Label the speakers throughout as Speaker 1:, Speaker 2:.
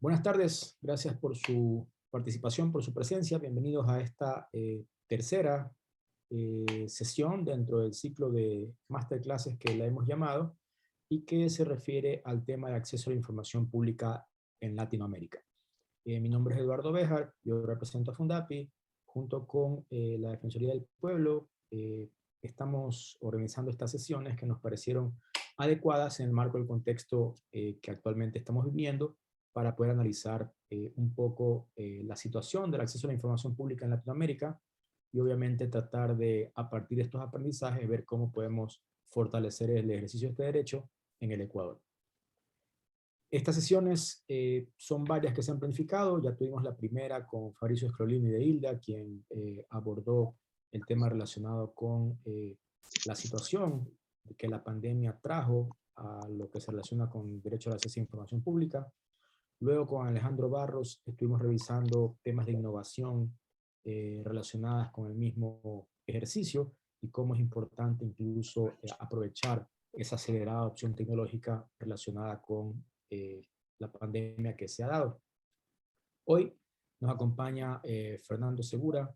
Speaker 1: Buenas tardes, gracias por su participación, por su presencia. Bienvenidos a esta tercera sesión dentro del ciclo de masterclasses que la hemos llamado y que se refiere al tema de acceso a la información pública en Latinoamérica. Mi nombre es Eduardo Béjar, yo represento a Fundapi, junto con la Defensoría del Pueblo. Estamos organizando estas sesiones que nos parecieron adecuadas en el marco del contexto que actualmente estamos viviendo, para poder analizar un poco la situación del acceso a la información pública en Latinoamérica y obviamente tratar de, a partir de estos aprendizajes, ver cómo podemos fortalecer el ejercicio de este derecho en el Ecuador. Estas sesiones son varias que se han planificado. Ya tuvimos la primera con Fabricio Scrolini de Hilda, quien abordó el tema relacionado con la situación que la pandemia trajo a lo que se relaciona con derecho al acceso a información pública. Luego con Alejandro Barros estuvimos revisando temas de innovación relacionadas con el mismo ejercicio y cómo es importante incluso aprovechar esa acelerada opción tecnológica relacionada con la pandemia que se ha dado. Hoy nos acompaña Fernando Segura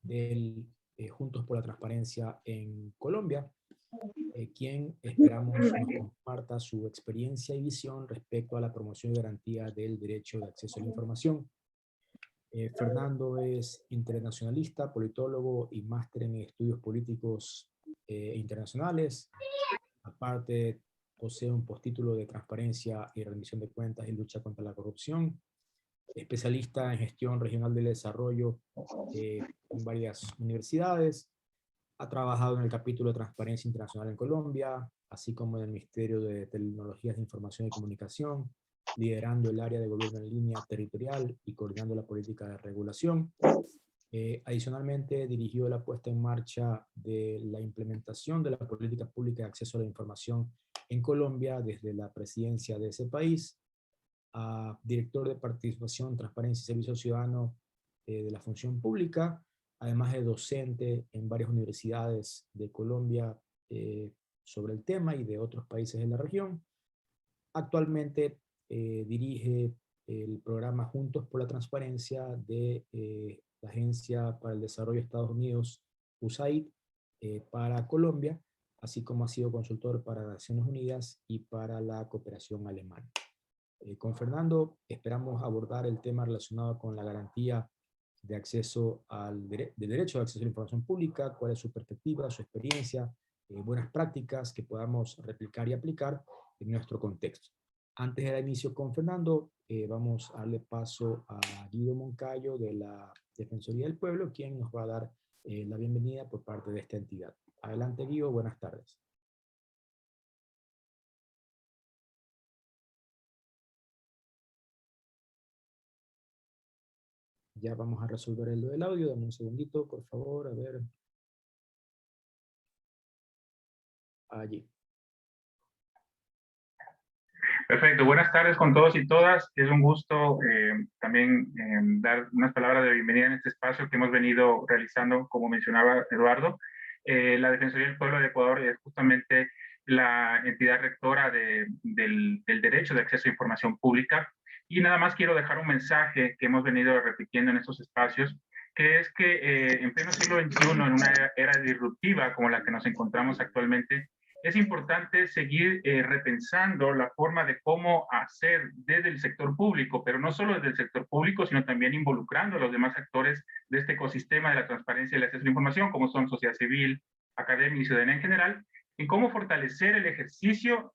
Speaker 1: del Juntos por la Transparencia en Colombia, quien esperamos nos comparta su experiencia y visión respecto a la promoción y garantía del derecho de acceso a la información. Fernando es internacionalista, politólogo y máster en estudios políticos internacionales. Aparte, posee un postítulo de transparencia y rendición de cuentas y lucha contra la corrupción. Especialista en gestión regional del desarrollo en varias universidades. Ha trabajado en el capítulo de Transparencia Internacional en Colombia, así como en el Ministerio de Tecnologías de Información y Comunicación, liderando el área de gobierno en línea territorial y coordinando la política de regulación. Adicionalmente, dirigió la puesta en marcha de la implementación de la política pública de acceso a la información en Colombia desde la presidencia de ese país, director de Participación, Transparencia y Servicio Ciudadano de la Función Pública, además de docente en varias universidades de Colombia sobre el tema y de otros países de la región. Actualmente dirige el programa Juntos por la Transparencia de la Agencia para el Desarrollo de Estados Unidos, USAID, para Colombia, así como ha sido consultor para Naciones Unidas y para la cooperación alemana. Con Fernando esperamos abordar el tema relacionado con la garantía de acceso del derecho de acceso a la información pública, cuál es su perspectiva, su experiencia, buenas prácticas que podamos replicar y aplicar en nuestro contexto. Antes de dar inicio con Fernando, vamos a darle paso a Guido Moncayo de la Defensoría del Pueblo, quien nos va a dar la bienvenida por parte de esta entidad. Adelante, Guido, buenas tardes. Ya vamos a resolver el del audio. Dame un segundito, por favor, a ver. Allí.
Speaker 2: Perfecto, buenas tardes con todos y todas. Es un gusto también dar unas palabras de bienvenida en este espacio que hemos venido realizando, como mencionaba Eduardo. La Defensoría del Pueblo de Ecuador es justamente la entidad rectora del derecho de acceso a información pública. Y nada más quiero dejar un mensaje que hemos venido repitiendo en estos espacios, que es que en pleno siglo XXI, en una era disruptiva como la que nos encontramos actualmente, es importante seguir repensando la forma de cómo hacer desde el sector público, pero no solo desde el sector público, sino también involucrando a los demás actores de este ecosistema de la transparencia y el acceso a la información, como son sociedad civil, academia y ciudadanía en general, en cómo fortalecer el ejercicio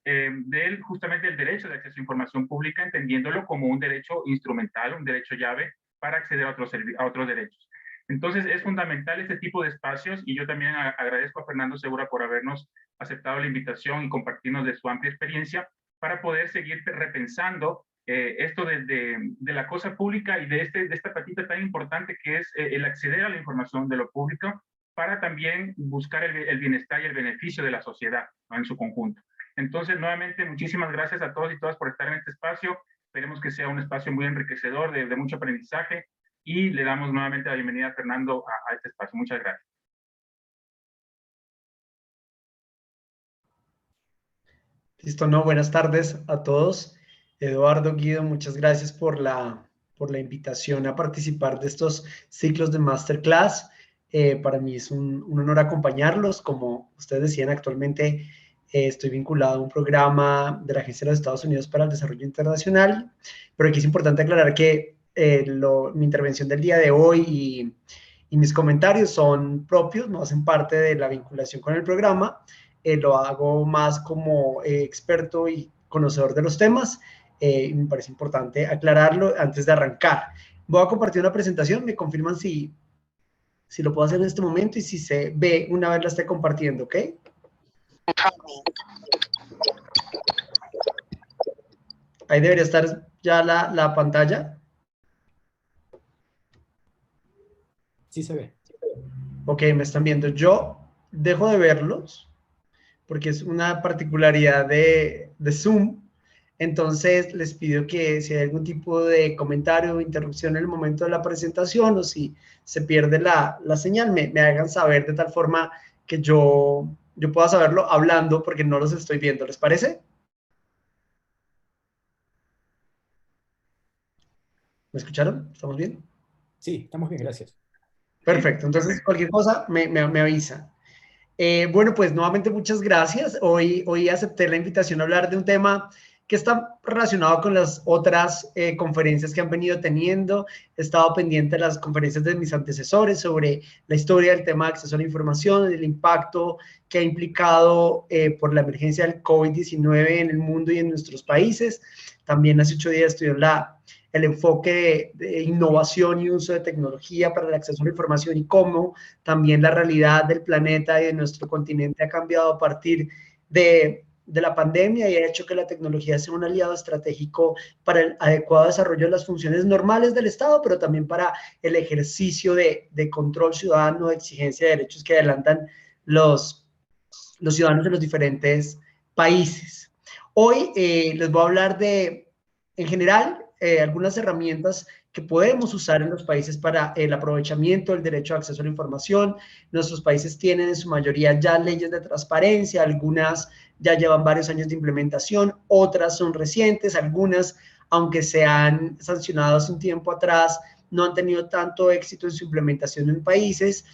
Speaker 2: justamente el derecho de acceso a información pública, entendiéndolo como un derecho instrumental, un derecho llave para acceder a otros derechos. Entonces, es fundamental este tipo de espacios y yo también agradezco a Fernando Segura por habernos aceptado la invitación y compartirnos de su amplia experiencia para poder seguir repensando esto de la cosa pública y de esta patita tan importante que es el acceder a la información de lo público para también buscar el bienestar y el beneficio de la sociedad, ¿no?, en su conjunto. Entonces, nuevamente, muchísimas gracias a todos y todas por estar en este espacio. Esperemos que sea un espacio muy enriquecedor, de mucho aprendizaje, y le damos nuevamente la bienvenida a Fernando a este espacio. Muchas gracias.
Speaker 3: Listo, no, buenas tardes a todos. Eduardo, Guido, muchas gracias por la invitación a participar de estos ciclos de Masterclass. Para mí es un honor acompañarlos. Como ustedes decían, actualmente estoy vinculado a un programa de la Agencia de los Estados Unidos para el Desarrollo Internacional, pero aquí es importante aclarar que mi intervención del día de hoy y mis comentarios son propios, no hacen parte de la vinculación con el programa. Lo hago más como experto y conocedor de los temas. Y me parece importante aclararlo antes de arrancar. Voy a compartir una presentación, me confirman si lo puedo hacer en este momento y si se ve una vez la esté compartiendo, ¿ok? Ahí debería estar ya la pantalla.
Speaker 1: Sí se ve.
Speaker 3: Ok, me están viendo. Yo dejo de verlos porque es una particularidad de Zoom. Entonces, les pido que si hay algún tipo de comentario o interrupción en el momento de la presentación o si se pierde la señal, me hagan saber de tal forma que yo pueda saberlo hablando porque no los estoy viendo. ¿Les parece? ¿Me escucharon? ¿Estamos bien?
Speaker 1: Sí, estamos bien, gracias.
Speaker 3: Perfecto. Entonces, cualquier cosa me avisa. Bueno, pues nuevamente muchas gracias. Hoy acepté la invitación a hablar de un tema que está relacionado con las otras conferencias que han venido teniendo. He estado pendiente de las conferencias de mis antecesores sobre la historia del tema de acceso a la información, el impacto que ha implicado por la emergencia del COVID-19 en el mundo y en nuestros países. También hace 8 días estudió el enfoque de innovación y uso de tecnología para el acceso a la información y cómo también la realidad del planeta y de nuestro continente ha cambiado a partir de la pandemia y ha hecho que la tecnología sea un aliado estratégico para el adecuado desarrollo de las funciones normales del Estado, pero también para el ejercicio de control ciudadano, de exigencia de derechos que adelantan los ciudadanos de los diferentes países. Hoy les voy a hablar de, en general, algunas herramientas que podemos usar en los países para el aprovechamiento del derecho a acceso a la información. Nuestros países tienen en su mayoría ya leyes de transparencia, algunas ya llevan varios años de implementación, otras son recientes, algunas, aunque se han sancionado hace un tiempo atrás, no han tenido tanto éxito en su implementación en países.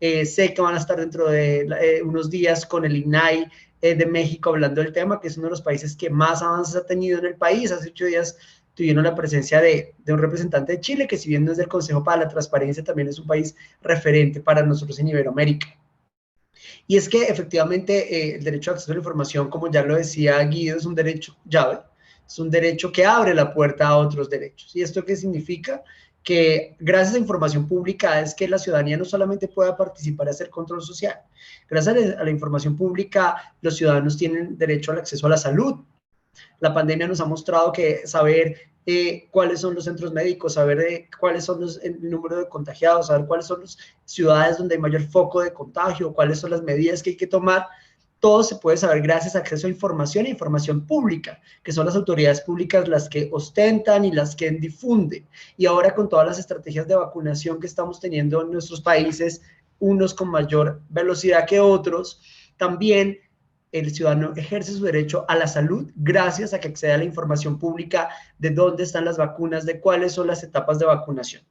Speaker 3: Sé que van a estar dentro de unos días con el INAI de México hablando del tema, que es uno de los países que más avances ha tenido en el país. Hace 8 días tuvieron la presencia de un representante de Chile, que si bien no es del Consejo para la Transparencia, también es un país referente para nosotros en Iberoamérica. Y es que efectivamente el derecho a acceso a la información, como ya lo decía Guido, es un derecho llave, es un derecho que abre la puerta a otros derechos. ¿Y esto qué significa? Que gracias a información pública es que la ciudadanía no solamente pueda participar y hacer control social. Gracias a la información pública, los ciudadanos tienen derecho al acceso a la salud. La pandemia nos ha mostrado que saber cuáles son los centros médicos, saber cuáles son el número de contagiados, saber cuáles son las ciudades donde hay mayor foco de contagio, cuáles son las medidas que hay que tomar, todo se puede saber gracias a acceso a información e información pública, que son las autoridades públicas las que ostentan y las que difunden. Y ahora con todas las estrategias de vacunación que estamos teniendo en nuestros países, unos con mayor velocidad que otros, también el ciudadano ejerce su derecho a la salud gracias a que accede a la información pública de dónde están las vacunas, de cuáles son las etapas de vacunación.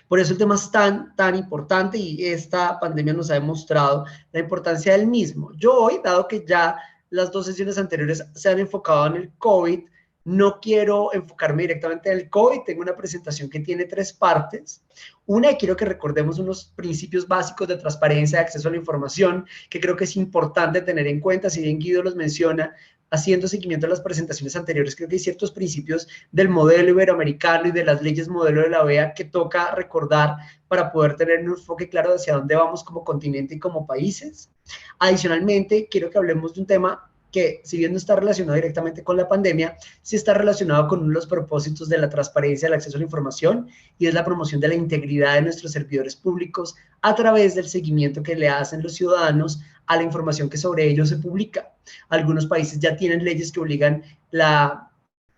Speaker 3: Por eso el tema es tan importante y esta pandemia nos ha demostrado la importancia del mismo. Yo hoy, dado que ya las 2 sesiones anteriores se han enfocado en el COVID, no quiero enfocarme directamente en el COVID. Tengo una presentación que tiene 3 partes. Una, quiero que recordemos unos principios básicos de transparencia, de acceso a la información, que creo que es importante tener en cuenta. Si bien Guido los menciona, haciendo seguimiento a las presentaciones anteriores, creo que hay ciertos principios del modelo iberoamericano y de las leyes modelo de la OEA que toca recordar para poder tener un enfoque claro hacia dónde vamos como continente y como países. Adicionalmente, quiero que hablemos de un tema que, si bien no está relacionado directamente con la pandemia, sí está relacionado con uno de los propósitos de la transparencia, del acceso a la información, y es la promoción de la integridad de nuestros servidores públicos a través del seguimiento que le hacen los ciudadanos a la información que sobre ellos se publica. Algunos países ya tienen leyes que obligan la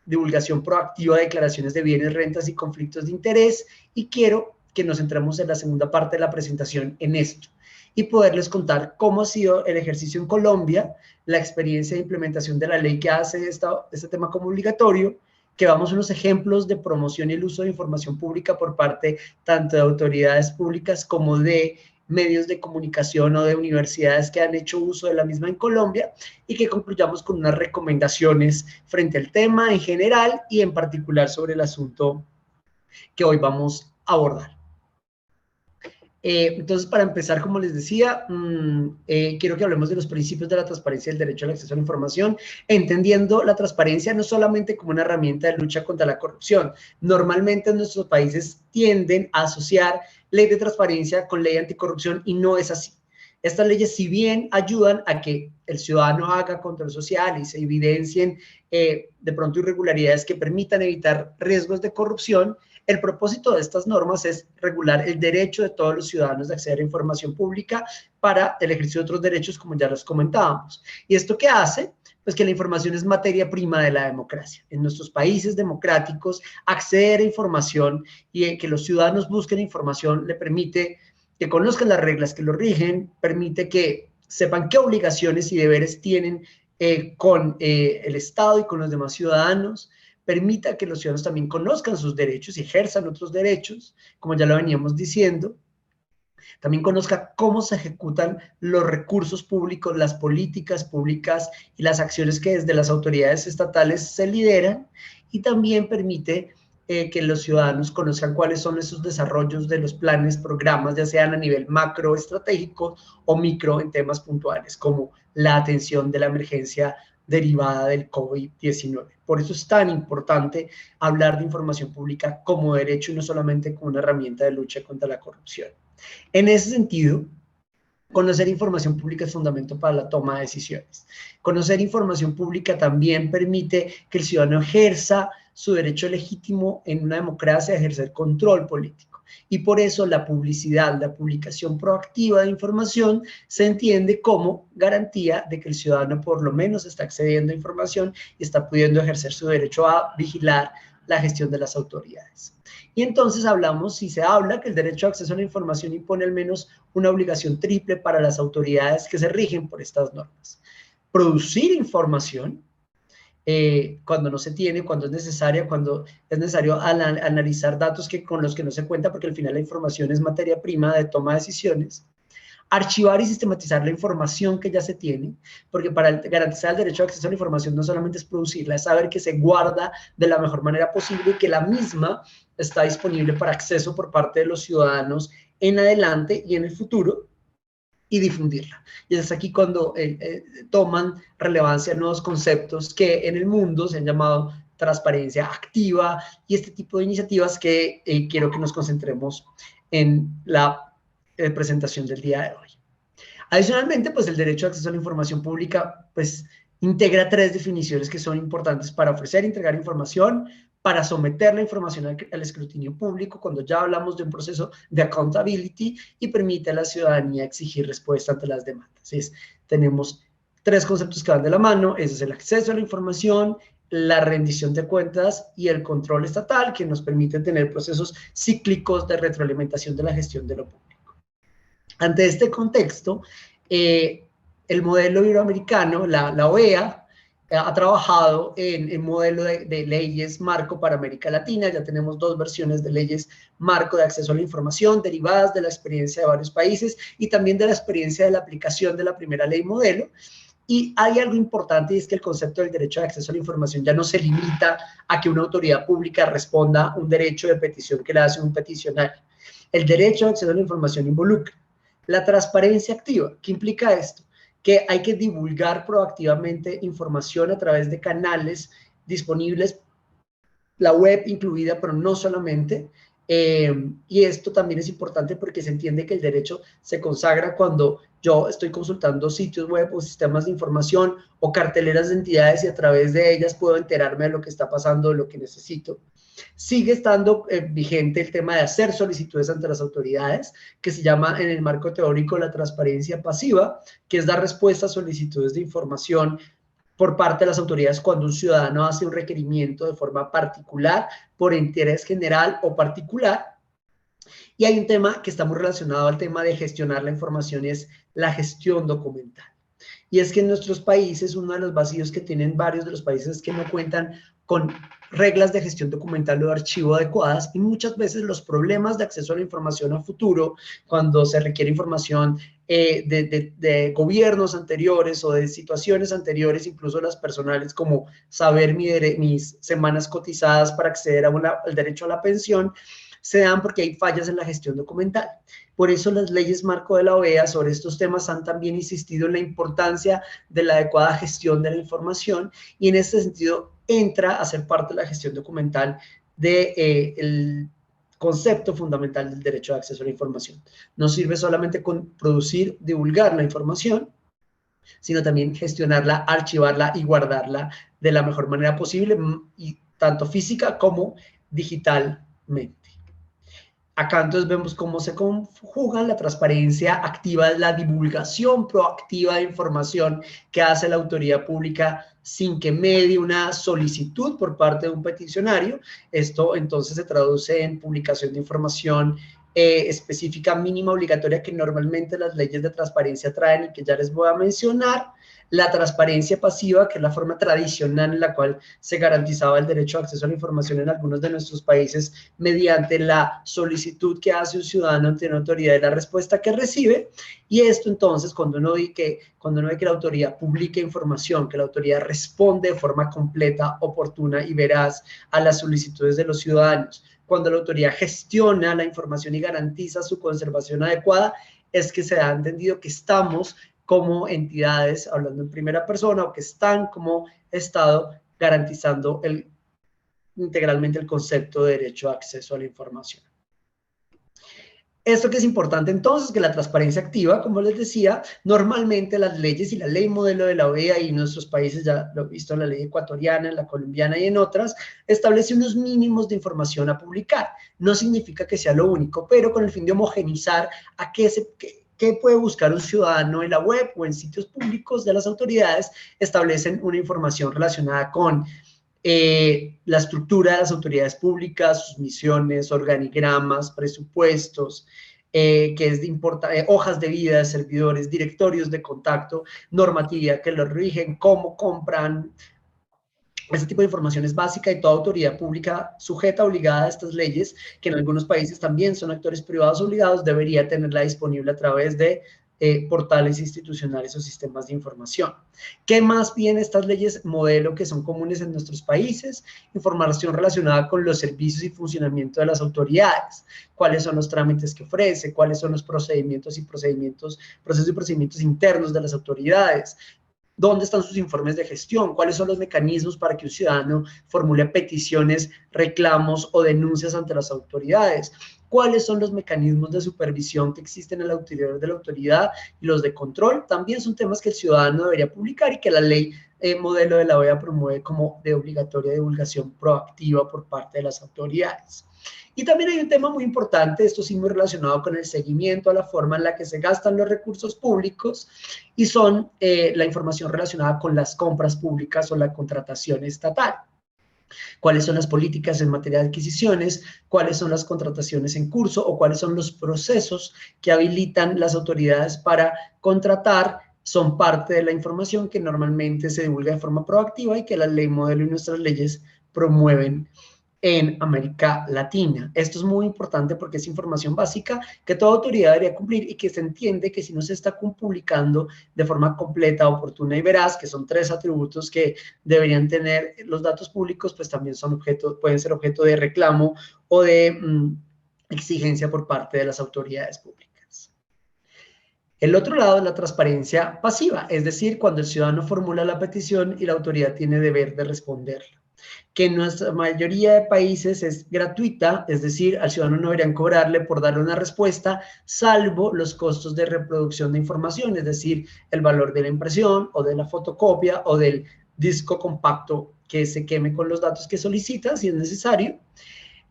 Speaker 3: divulgación proactiva de declaraciones de bienes, rentas y conflictos de interés, y quiero que nos centremos en la segunda parte de la presentación en esto. y poderles contar cómo ha sido el ejercicio en Colombia, la experiencia de implementación de la ley que hace este tema como obligatorio, que vamos unos ejemplos de promoción y el uso de información pública por parte tanto de autoridades públicas como de medios de comunicación o de universidades que han hecho uso de la misma en Colombia, y que concluyamos con unas recomendaciones frente al tema en general y en particular sobre el asunto que hoy vamos a abordar. Entonces, para empezar, como les decía, quiero que hablemos de los principios de la transparencia y el derecho al acceso a la información, entendiendo la transparencia no solamente como una herramienta de lucha contra la corrupción. Normalmente en nuestros países tienden a asociar ley de transparencia con ley anticorrupción y no es así. Estas leyes, si bien ayudan a que el ciudadano haga control social y se evidencien de pronto irregularidades que permitan evitar riesgos de corrupción, el propósito de estas normas es regular el derecho de todos los ciudadanos de acceder a información pública para el ejercicio de otros derechos, como ya los comentábamos. ¿Y esto qué hace? Pues que la información es materia prima de la democracia. En nuestros países democráticos, acceder a información y que los ciudadanos busquen información le permite que conozcan las reglas que lo rigen, permite que sepan qué obligaciones y deberes tienen con el Estado y con los demás ciudadanos, permita que los ciudadanos también conozcan sus derechos y ejerzan otros derechos, como ya lo veníamos diciendo. También conozca cómo se ejecutan los recursos públicos, las políticas públicas y las acciones que desde las autoridades estatales se lideran, y también permite que los ciudadanos conozcan cuáles son esos desarrollos de los planes, programas, ya sean a nivel macro estratégico o micro en temas puntuales, como la atención de la emergencia derivada del COVID-19. Por eso es tan importante hablar de información pública como derecho y no solamente como una herramienta de lucha contra la corrupción. En ese sentido, conocer información pública es fundamental para la toma de decisiones. Conocer información pública también permite que el ciudadano ejerza su derecho legítimo en una democracia a ejercer control político. Y por eso la publicidad, la publicación proactiva de información se entiende como garantía de que el ciudadano por lo menos está accediendo a información y está pudiendo ejercer su derecho a vigilar la gestión de las autoridades. Y entonces si se habla que el derecho a acceso a la información impone al menos una obligación triple para las autoridades que se rigen por estas normas. Producir información cuando no se tiene, cuando es necesaria, cuando es necesario analizar datos con los que no se cuenta, porque al final la información es materia prima de toma de decisiones. Archivar y sistematizar la información que ya se tiene, porque para garantizar el derecho a acceso a la información no solamente es producirla, es saber que se guarda de la mejor manera posible y que la misma está disponible para acceso por parte de los ciudadanos en adelante y en el futuro, y difundirla. Y es aquí cuando toman relevancia nuevos conceptos que en el mundo se han llamado transparencia activa y este tipo de iniciativas que quiero que nos concentremos en la presentación del día de hoy. Adicionalmente, pues el derecho a acceso a la información pública pues integra 3 definiciones que son importantes para ofrecer y entregar información, para someter la información al escrutinio público, cuando ya hablamos de un proceso de accountability, y permite a la ciudadanía exigir respuesta ante las demandas. Tenemos 3 conceptos que van de la mano: ese es el acceso a la información, la rendición de cuentas y el control estatal, que nos permite tener procesos cíclicos de retroalimentación de la gestión de lo público. Ante este contexto, el modelo iberoamericano, la OEA, ha trabajado en modelo de leyes marco para América Latina. Ya tenemos 2 versiones de leyes marco de acceso a la información derivadas de la experiencia de varios países y también de la experiencia de la aplicación de la primera ley modelo. Y hay algo importante, y es que el concepto del derecho de acceso a la información ya no se limita a que una autoridad pública responda un derecho de petición que le hace un peticionario. El derecho de acceso a la información involucra la transparencia activa. ¿Qué implica esto? Que hay que divulgar proactivamente información a través de canales disponibles, la web incluida, pero no solamente. Y esto también es importante porque se entiende que el derecho se consagra cuando yo estoy consultando sitios web o sistemas de información o carteleras de entidades y a través de ellas puedo enterarme de lo que está pasando, de lo que necesito. Sigue estando vigente el tema de hacer solicitudes ante las autoridades, que se llama en el marco teórico la transparencia pasiva, que es dar respuesta a solicitudes de información por parte de las autoridades cuando un ciudadano hace un requerimiento de forma particular, por interés general o particular. Y hay un tema que está muy relacionado al tema de gestionar la información y es la gestión documental. Y es que en nuestros países, uno de los vacíos que tienen varios de los países es que no cuentan con reglas de gestión documental o de archivo adecuadas, y muchas veces los problemas de acceso a la información a futuro, cuando se requiere información de gobiernos anteriores o de situaciones anteriores, incluso las personales, como saber mis semanas cotizadas para acceder al derecho a la pensión, se dan porque hay fallas en la gestión documental. Por eso las leyes marco de la OEA sobre estos temas han también insistido en la importancia de la adecuada gestión de la información, y en este sentido entra a ser parte de la gestión documental del concepto fundamental del derecho de acceso a la información. No sirve solamente con producir, divulgar la información, sino también gestionarla, archivarla y guardarla de la mejor manera posible, y tanto física como digitalmente. Acá entonces vemos cómo se conjuga la transparencia activa, la divulgación proactiva de información que hace la autoridad pública sin que medie una solicitud por parte de un peticionario. Esto entonces se traduce en publicación de información específica mínima obligatoria que normalmente las leyes de transparencia traen y que ya les voy a mencionar. La transparencia pasiva, que es la forma tradicional en la cual se garantizaba el derecho a acceso a la información en algunos de nuestros países mediante la solicitud que hace un ciudadano ante una autoridad y la respuesta que recibe. Y esto entonces, cuando uno ve que la autoridad publica información, que la autoridad responde de forma completa, oportuna y veraz a las solicitudes de los ciudadanos, cuando la autoridad gestiona la información y garantiza su conservación adecuada, es que se ha entendido que estamos como entidades, hablando en primera persona, o que están como Estado garantizando integralmente el concepto de derecho a acceso a la información. Esto que es importante entonces, que la transparencia activa, como les decía, normalmente las leyes y la ley modelo de la OEA y en nuestros países, ya lo he visto en la ley ecuatoriana, en la colombiana y en otras, establece unos mínimos de información a publicar. No significa que sea lo único, pero con el fin de homogenizar a qué puede buscar un ciudadano en la web o en sitios públicos de las autoridades, establecen una información relacionada con la estructura de las autoridades públicas, sus misiones, organigramas, presupuestos, que es de hojas de vida de servidores, directorios de contacto, normatividad que los rigen, cómo compran. Este tipo de información es básica y toda autoridad pública sujeta, obligada a estas leyes, que en algunos países también son actores privados obligados, debería tenerla disponible a través de portales institucionales o sistemas de información. ¿Qué más bien estas leyes modelo que son comunes en nuestros países? Información relacionada con los servicios y funcionamiento de las autoridades. ¿Cuáles son los trámites que ofrece? ¿Cuáles son los procesos y procedimientos internos de las autoridades? ¿Dónde están sus informes de gestión? ¿Cuáles son los mecanismos para que un ciudadano formule peticiones, reclamos o denuncias ante las autoridades? ¿Cuáles son los mecanismos de supervisión que existen en el interior de la autoridad y los de control? También son temas que el ciudadano debería publicar y que la ley modelo de la OEA promueve como de obligatoria divulgación proactiva por parte de las autoridades. Y también hay un tema muy importante, esto sí muy relacionado con el seguimiento a la forma en la que se gastan los recursos públicos, y son la información relacionada con las compras públicas o la contratación estatal. ¿Cuáles son las políticas en materia de adquisiciones? ¿Cuáles son las contrataciones en curso? ¿O cuáles son los procesos que habilitan las autoridades para contratar? Son parte de la información que normalmente se divulga de forma proactiva y que la ley modelo y nuestras leyes promueven en América Latina. Esto es muy importante porque es información básica que toda autoridad debería cumplir y que se entiende que si no se está publicando de forma completa, oportuna y veraz, que son 3 atributos que deberían tener los datos públicos, pues también pueden ser objeto de reclamo o de exigencia por parte de las autoridades públicas. El otro lado es la transparencia pasiva, es decir, cuando el ciudadano formula la petición y la autoridad tiene deber de responderla, que en nuestra mayoría de países es gratuita, es decir, al ciudadano no deberían cobrarle por darle una respuesta, salvo los costos de reproducción de información, es decir, el valor de la impresión o de la fotocopia o del disco compacto que se queme con los datos que solicita, si es necesario.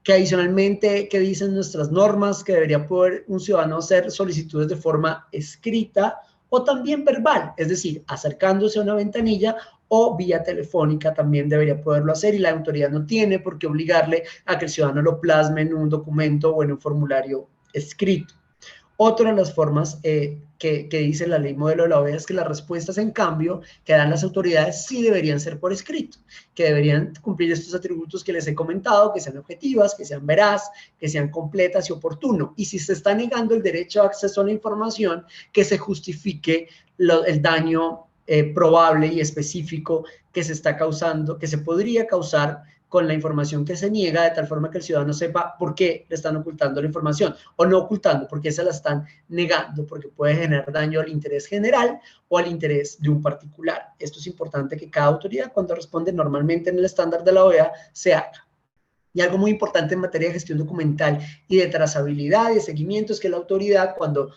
Speaker 3: Que adicionalmente, que dicen nuestras normas, que debería poder un ciudadano hacer solicitudes de forma escrita o también verbal, es decir, acercándose a una ventanilla o vía telefónica también debería poderlo hacer, y la autoridad no tiene por qué obligarle a que el ciudadano lo plasme en un documento o en un formulario escrito. Otra de las formas que dice la ley modelo de la OEA es que las respuestas, en cambio, que dan las autoridades sí deberían ser por escrito, que deberían cumplir estos atributos que les he comentado, que sean objetivas, que sean veraz, que sean completas y oportuno. Y si se está negando el derecho a acceso a la información, que se justifique el daño probable y específico que se está causando, que se podría causar con la información que se niega, de tal forma que el ciudadano sepa por qué le están ocultando la información, o no ocultando, porque se la están negando, porque puede generar daño al interés general o al interés de un particular. Esto es importante que cada autoridad, cuando responde normalmente en el estándar de la OEA, se haga. Y algo muy importante en materia de gestión documental y de trazabilidad y de seguimiento es que la autoridad, cuando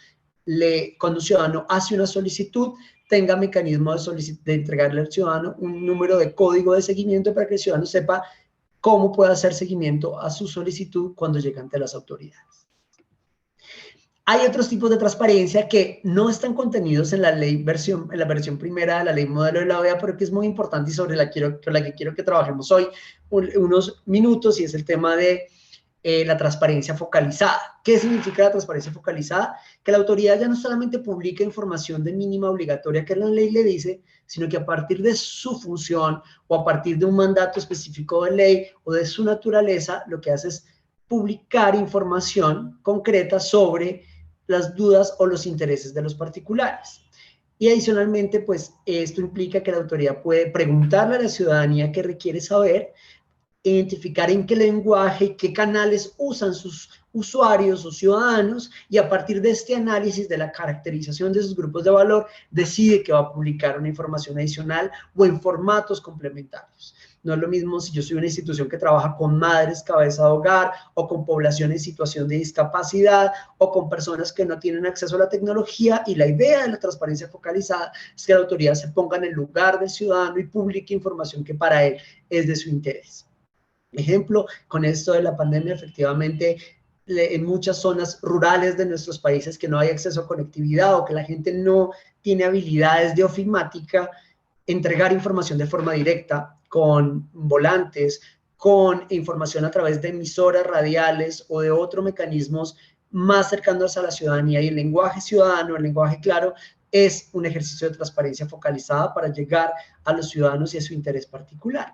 Speaker 3: un ciudadano hace una solicitud, tenga mecanismo de entregarle al ciudadano un número de código de seguimiento para que el ciudadano sepa cómo puede hacer seguimiento a su solicitud cuando llega ante las autoridades. Hay otros tipos de transparencia que no están contenidos en la versión primera de la ley modelo de la OEA, pero que es muy importante y sobre la que quiero que trabajemos hoy unos minutos, y es el tema de la transparencia focalizada. ¿Qué significa la transparencia focalizada? Que la autoridad ya no solamente publica información de mínima obligatoria que la ley le dice, sino que a partir de su función o a partir de un mandato específico de ley o de su naturaleza, lo que hace es publicar información concreta sobre las dudas o los intereses de los particulares. Y adicionalmente, pues esto implica que la autoridad puede preguntarle a la ciudadanía qué requiere saber, identificar en qué lenguaje y qué canales usan sus usuarios o ciudadanos, y a partir de este análisis de la caracterización de esos grupos de valor, decide que va a publicar una información adicional o en formatos complementarios. No es lo mismo si yo soy una institución que trabaja con madres cabeza de hogar o con población en situación de discapacidad o con personas que no tienen acceso a la tecnología, y la idea de la transparencia focalizada es que la autoridad se ponga en el lugar del ciudadano y publique información que para él es de su interés. Ejemplo, con esto de la pandemia, efectivamente, en muchas zonas rurales de nuestros países que no hay acceso a conectividad o que la gente no tiene habilidades de ofimática, entregar información de forma directa con volantes, con información a través de emisoras radiales o de otros mecanismos más cercanos a la ciudadanía, y el lenguaje ciudadano, el lenguaje claro, es un ejercicio de transparencia focalizada para llegar a los ciudadanos y a su interés particular.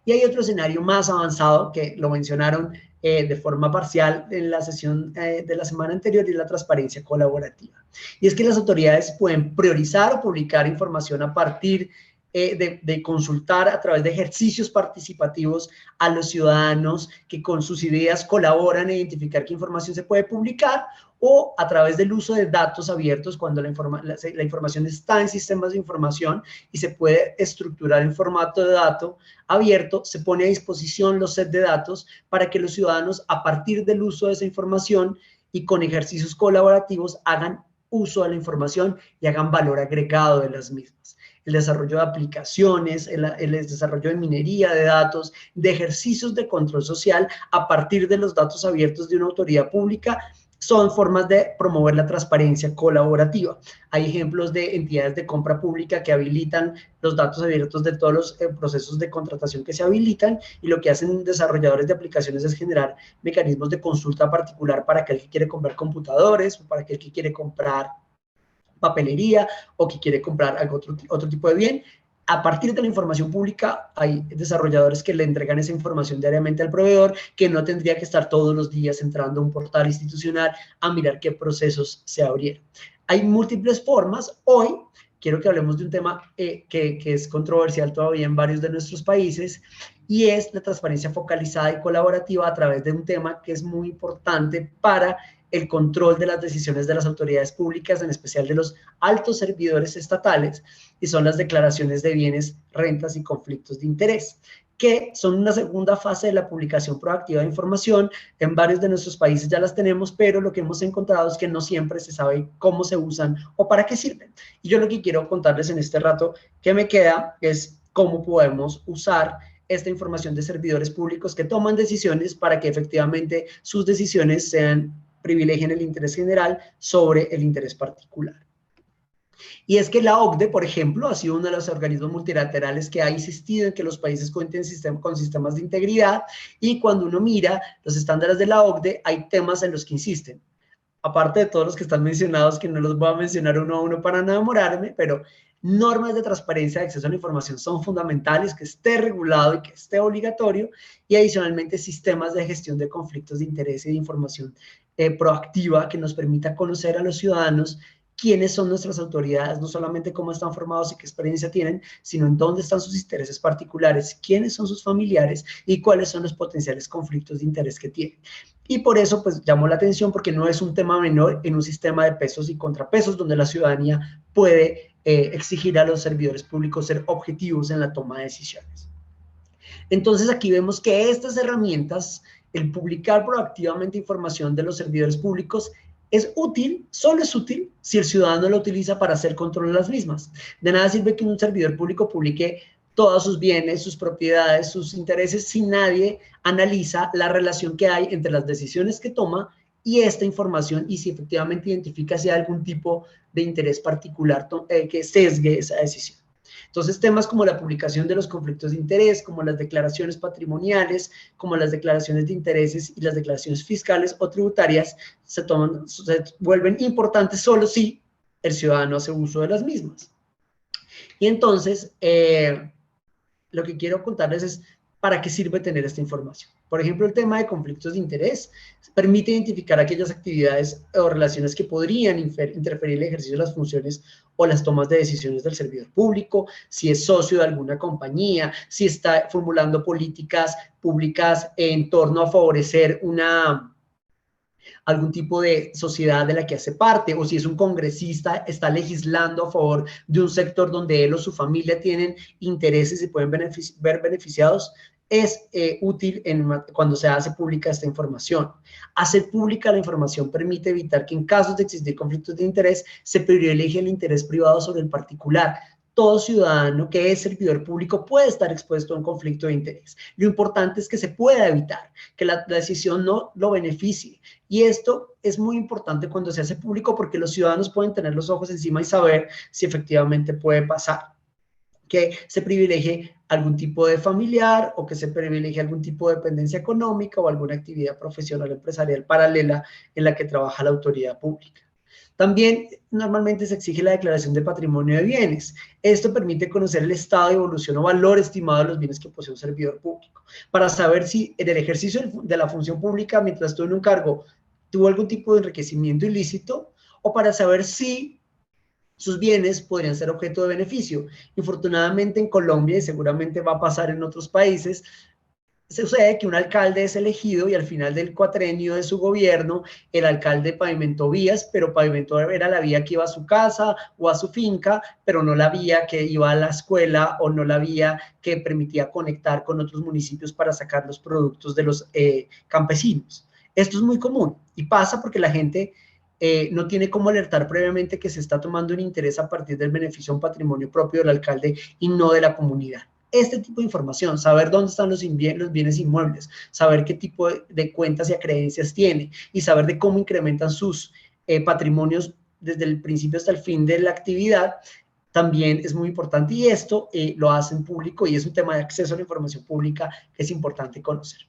Speaker 3: Y hay otro escenario más avanzado que lo mencionaron de forma parcial en la sesión de la semana anterior, y la transparencia colaborativa. Y es que las autoridades pueden priorizar o publicar información a partir de consultar a través de ejercicios participativos a los ciudadanos que con sus ideas colaboran a identificar qué información se puede publicar, o a través del uso de datos abiertos cuando la información está en sistemas de información y se puede estructurar en formato de dato abierto, se pone a disposición los sets de datos para que los ciudadanos, a partir del uso de esa información y con ejercicios colaborativos, hagan uso de la información y hagan valor agregado de las mismas. El desarrollo de aplicaciones, el desarrollo de minería de datos, de ejercicios de control social a partir de los datos abiertos de una autoridad pública, son formas de promover la transparencia colaborativa. Hay ejemplos de entidades de compra pública que habilitan los datos abiertos de todos los procesos de contratación que se habilitan, y lo que hacen desarrolladores de aplicaciones es generar mecanismos de consulta particular para aquel que quiere comprar computadores, o para aquel que quiere comprar papelería, o que quiere comprar otro tipo de bien. A partir de la información pública, hay desarrolladores que le entregan esa información diariamente al proveedor, que no tendría que estar todos los días entrando a un portal institucional a mirar qué procesos se abrieron. Hay múltiples formas. Hoy quiero que hablemos de un tema que es controversial todavía en varios de nuestros países, y es la transparencia focalizada y colaborativa a través de un tema que es muy importante para el control de las decisiones de las autoridades públicas, en especial de los altos servidores estatales, y son las declaraciones de bienes, rentas y conflictos de interés, que son una segunda fase de la publicación proactiva de información. En varios de nuestros países ya las tenemos, pero lo que hemos encontrado es que no siempre se sabe cómo se usan o para qué sirven. Y yo lo que quiero contarles en este rato que me queda es cómo podemos usar esta información de servidores públicos que toman decisiones para que efectivamente sus decisiones privilegien el interés general sobre el interés particular. Y es que la OCDE, por ejemplo, ha sido uno de los organismos multilaterales que ha insistido en que los países cuenten con sistemas de integridad, y cuando uno mira los estándares de la OCDE, hay temas en los que insisten. Aparte de todos los que están mencionados, que no los voy a mencionar uno a uno para no demorarme, pero normas de transparencia de acceso a la información son fundamentales, que esté regulado y que esté obligatorio, y adicionalmente sistemas de gestión de conflictos de interés y de información proactiva que nos permita conocer a los ciudadanos quiénes son nuestras autoridades, no solamente cómo están formados y qué experiencia tienen, sino en dónde están sus intereses particulares, quiénes son sus familiares y cuáles son los potenciales conflictos de interés que tienen. Y por eso, pues, llamó la atención, porque no es un tema menor en un sistema de pesos y contrapesos donde la ciudadanía puede exigir a los servidores públicos ser objetivos en la toma de decisiones. Entonces, aquí vemos que estas herramientas, el publicar proactivamente información de los servidores públicos, es útil, solo es útil si el ciudadano lo utiliza para hacer control de las mismas. De nada sirve que un servidor público publique todos sus bienes, sus propiedades, sus intereses, si nadie analiza la relación que hay entre las decisiones que toma y esta información, y si efectivamente identifica si hay algún tipo de interés particular que sesgue esa decisión. Entonces, temas como la publicación de los conflictos de interés, como las declaraciones patrimoniales, como las declaraciones de intereses y las declaraciones fiscales o tributarias, se vuelven importantes solo si el ciudadano hace uso de las mismas. Y entonces, lo que quiero contarles es para qué sirve tener esta información. Por ejemplo, el tema de conflictos de interés permite identificar aquellas actividades o relaciones que podrían interferir en el ejercicio de las funciones o las tomas de decisiones del servidor público, si es socio de alguna compañía, si está formulando políticas públicas en torno a favorecer algún tipo de sociedad de la que hace parte, o si es un congresista, está legislando a favor de un sector donde él o su familia tienen intereses y pueden ver beneficiados. Es útil cuando se hace pública esta información. Hacer pública la información permite evitar que en casos de existir conflictos de interés se privilegie el interés privado sobre el particular. Todo ciudadano que es servidor público puede estar expuesto a un conflicto de interés. Lo importante es que se pueda evitar, que la decisión no lo beneficie. Y esto es muy importante cuando se hace público, porque los ciudadanos pueden tener los ojos encima y saber si efectivamente puede pasar que se privilegie algún tipo de familiar, o que se privilegie algún tipo de dependencia económica o alguna actividad profesional o empresarial paralela en la que trabaja la autoridad pública. También normalmente se exige la declaración de patrimonio de bienes. Esto permite conocer el estado de evolución o valor estimado de los bienes que posee un servidor público, para saber si en el ejercicio de la función pública, mientras estuvo en un cargo, tuvo algún tipo de enriquecimiento ilícito, o para saber si sus bienes podrían ser objeto de beneficio. Infortunadamente en Colombia, y seguramente va a pasar en otros países, sucede que un alcalde es elegido y al final del cuatrenio de su gobierno, el alcalde pavimentó vías, pero pavimentó era la vía que iba a su casa o a su finca, pero no la vía que iba a la escuela, o no la vía que permitía conectar con otros municipios para sacar los productos de los campesinos. Esto es muy común y pasa porque la gente no tiene cómo alertar previamente que se está tomando un interés a partir del beneficio a un patrimonio propio del alcalde y no de la comunidad. Este tipo de información, saber dónde están los bienes inmuebles, saber qué tipo de cuentas y acreencias tiene, y saber de cómo incrementan sus patrimonios desde el principio hasta el fin de la actividad, también es muy importante, y esto lo hacen público, y es un tema de acceso a la información pública que es importante conocer.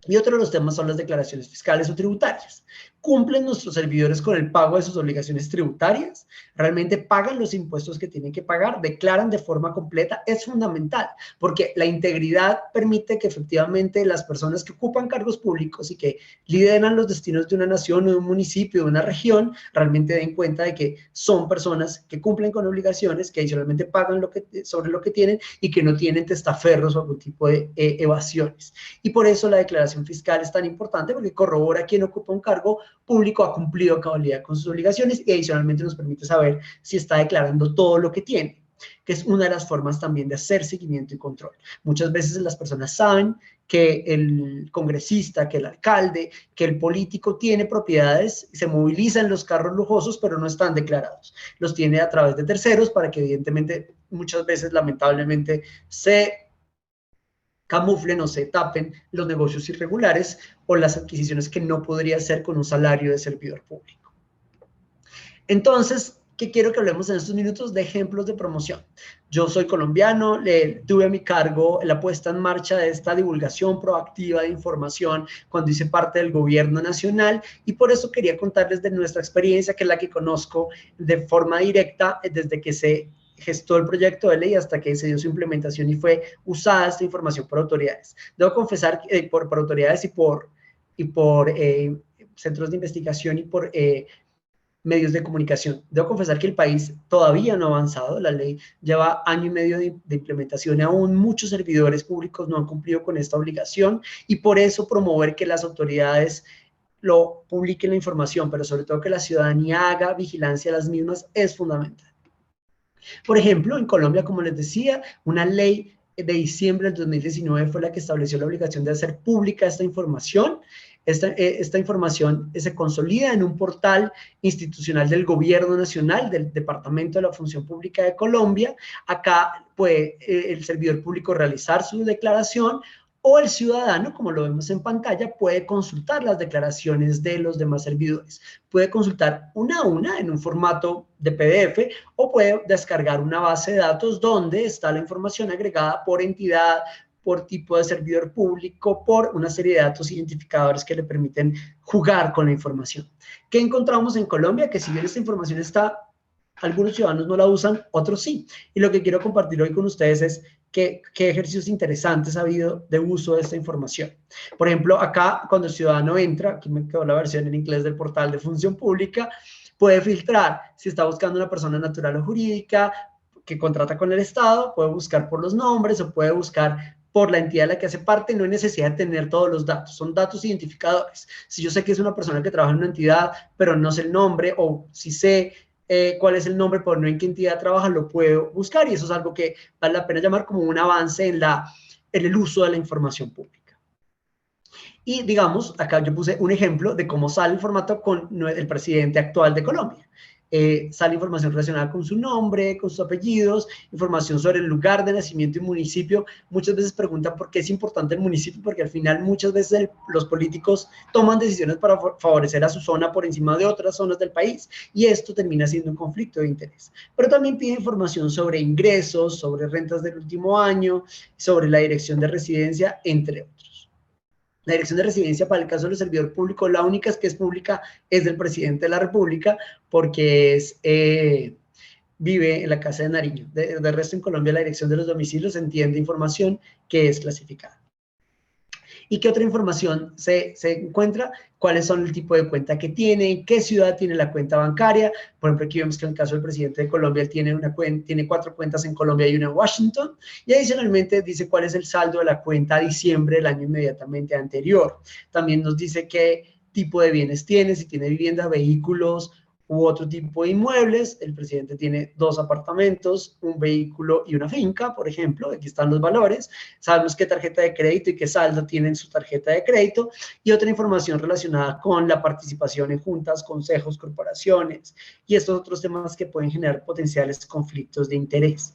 Speaker 3: Y otro de los temas son las declaraciones fiscales o tributarias. ¿Cumplen nuestros servidores con el pago de sus obligaciones tributarias? ¿Realmente pagan los impuestos que tienen que pagar? ¿Declaran de forma completa? Es fundamental, porque la integridad permite que efectivamente las personas que ocupan cargos públicos y que lideran los destinos de una nación o de un municipio, de una región, realmente den cuenta de que son personas que cumplen con obligaciones, que adicionalmente pagan sobre lo que tienen, y que no tienen testaferros o algún tipo de evasiones. Y por eso la declaración fiscal es tan importante, porque corrobora quién ocupa un cargo público ha cumplido a cabalidad con sus obligaciones, y adicionalmente nos permite saber si está declarando todo lo que tiene, que es una de las formas también de hacer seguimiento y control. Muchas veces las personas saben que el congresista, que el alcalde, que el político tiene propiedades, se movilizan los carros lujosos, pero no están declarados. Los tiene a través de terceros, para que evidentemente muchas veces lamentablemente se camuflen o se tapen los negocios irregulares o las adquisiciones que no podría hacer con un salario de servidor público. Entonces, que quiero que hablemos en estos minutos de ejemplos de promoción. Yo soy colombiano, tuve a mi cargo la puesta en marcha de esta divulgación proactiva de información cuando hice parte del gobierno nacional y por eso quería contarles de nuestra experiencia, que es la que conozco de forma directa desde que se gestó el proyecto de ley hasta que se dio su implementación y fue usada esta información por autoridades. Debo confesar que por autoridades y por centros de investigación y por medios de comunicación. Debo confesar que el país todavía no ha avanzado, la ley lleva año y medio de implementación y aún muchos servidores públicos no han cumplido con esta obligación y por eso promover que las autoridades lo publiquen la información, pero sobre todo que la ciudadanía haga vigilancia a las mismas es fundamental. Por ejemplo, en Colombia, como les decía, una ley de diciembre del 2019 fue la que estableció la obligación de hacer pública esta información. Esta información se consolida en un portal institucional del Gobierno Nacional, del Departamento de la Función Pública de Colombia. Acá puede el servidor público realizar su declaración o el ciudadano, como lo vemos en pantalla, puede consultar las declaraciones de los demás servidores. Puede consultar una a una en un formato de PDF o puede descargar una base de datos donde está la información agregada por entidad, por tipo de servidor público, por una serie de datos identificadores que le permiten jugar con la información. ¿Qué encontramos en Colombia? Que si bien esta información está, algunos ciudadanos no la usan, otros sí. Y lo que quiero compartir hoy con ustedes es qué ejercicios interesantes ha habido de uso de esta información. Por ejemplo, acá cuando el ciudadano entra, aquí me quedó la versión en inglés del portal de Función Pública, puede filtrar si está buscando una persona natural o jurídica que contrata con el Estado, puede buscar por los nombres o puede buscar por la entidad de la que hace parte. No hay necesidad de tener todos los datos, son datos identificadores. Si yo sé que es una persona que trabaja en una entidad, pero no sé el nombre, o si sé cuál es el nombre, pero no en qué entidad trabaja, lo puedo buscar, y eso es algo que vale la pena llamar como un avance en el uso de la información pública. Y digamos, acá yo puse un ejemplo de cómo sale el formato con el presidente actual de Colombia. Sale información relacionada con su nombre, con sus apellidos, información sobre el lugar de nacimiento y municipio. Muchas veces preguntan por qué es importante el municipio, porque al final muchas veces los políticos toman decisiones para favorecer a su zona por encima de otras zonas del país, y esto termina siendo un conflicto de interés. Pero también pide información sobre ingresos, sobre rentas del último año, sobre la dirección de residencia, entre otros. La dirección de residencia para el caso de los servidores públicos, la única que es pública es del presidente de la República, porque vive en la Casa de Nariño. De resto, en Colombia, la dirección de los domicilios entiende información que es clasificada. ¿Y qué otra información se encuentra? ¿Cuáles son el tipo de cuenta que tiene? ¿Qué ciudad tiene la cuenta bancaria? Por ejemplo, aquí vemos que en el caso del presidente de Colombia, él tiene 4 cuentas en Colombia y una en Washington. Y adicionalmente dice cuál es el saldo de la cuenta a diciembre del año inmediatamente anterior. También nos dice qué tipo de bienes tiene, si tiene vivienda, vehículos u otro tipo de inmuebles. El presidente tiene 2 apartamentos, un vehículo y una finca, por ejemplo. Aquí están los valores. Sabemos qué tarjeta de crédito y qué saldo tienen su tarjeta de crédito, y otra información relacionada con la participación en juntas, consejos, corporaciones y estos otros temas que pueden generar potenciales conflictos de interés.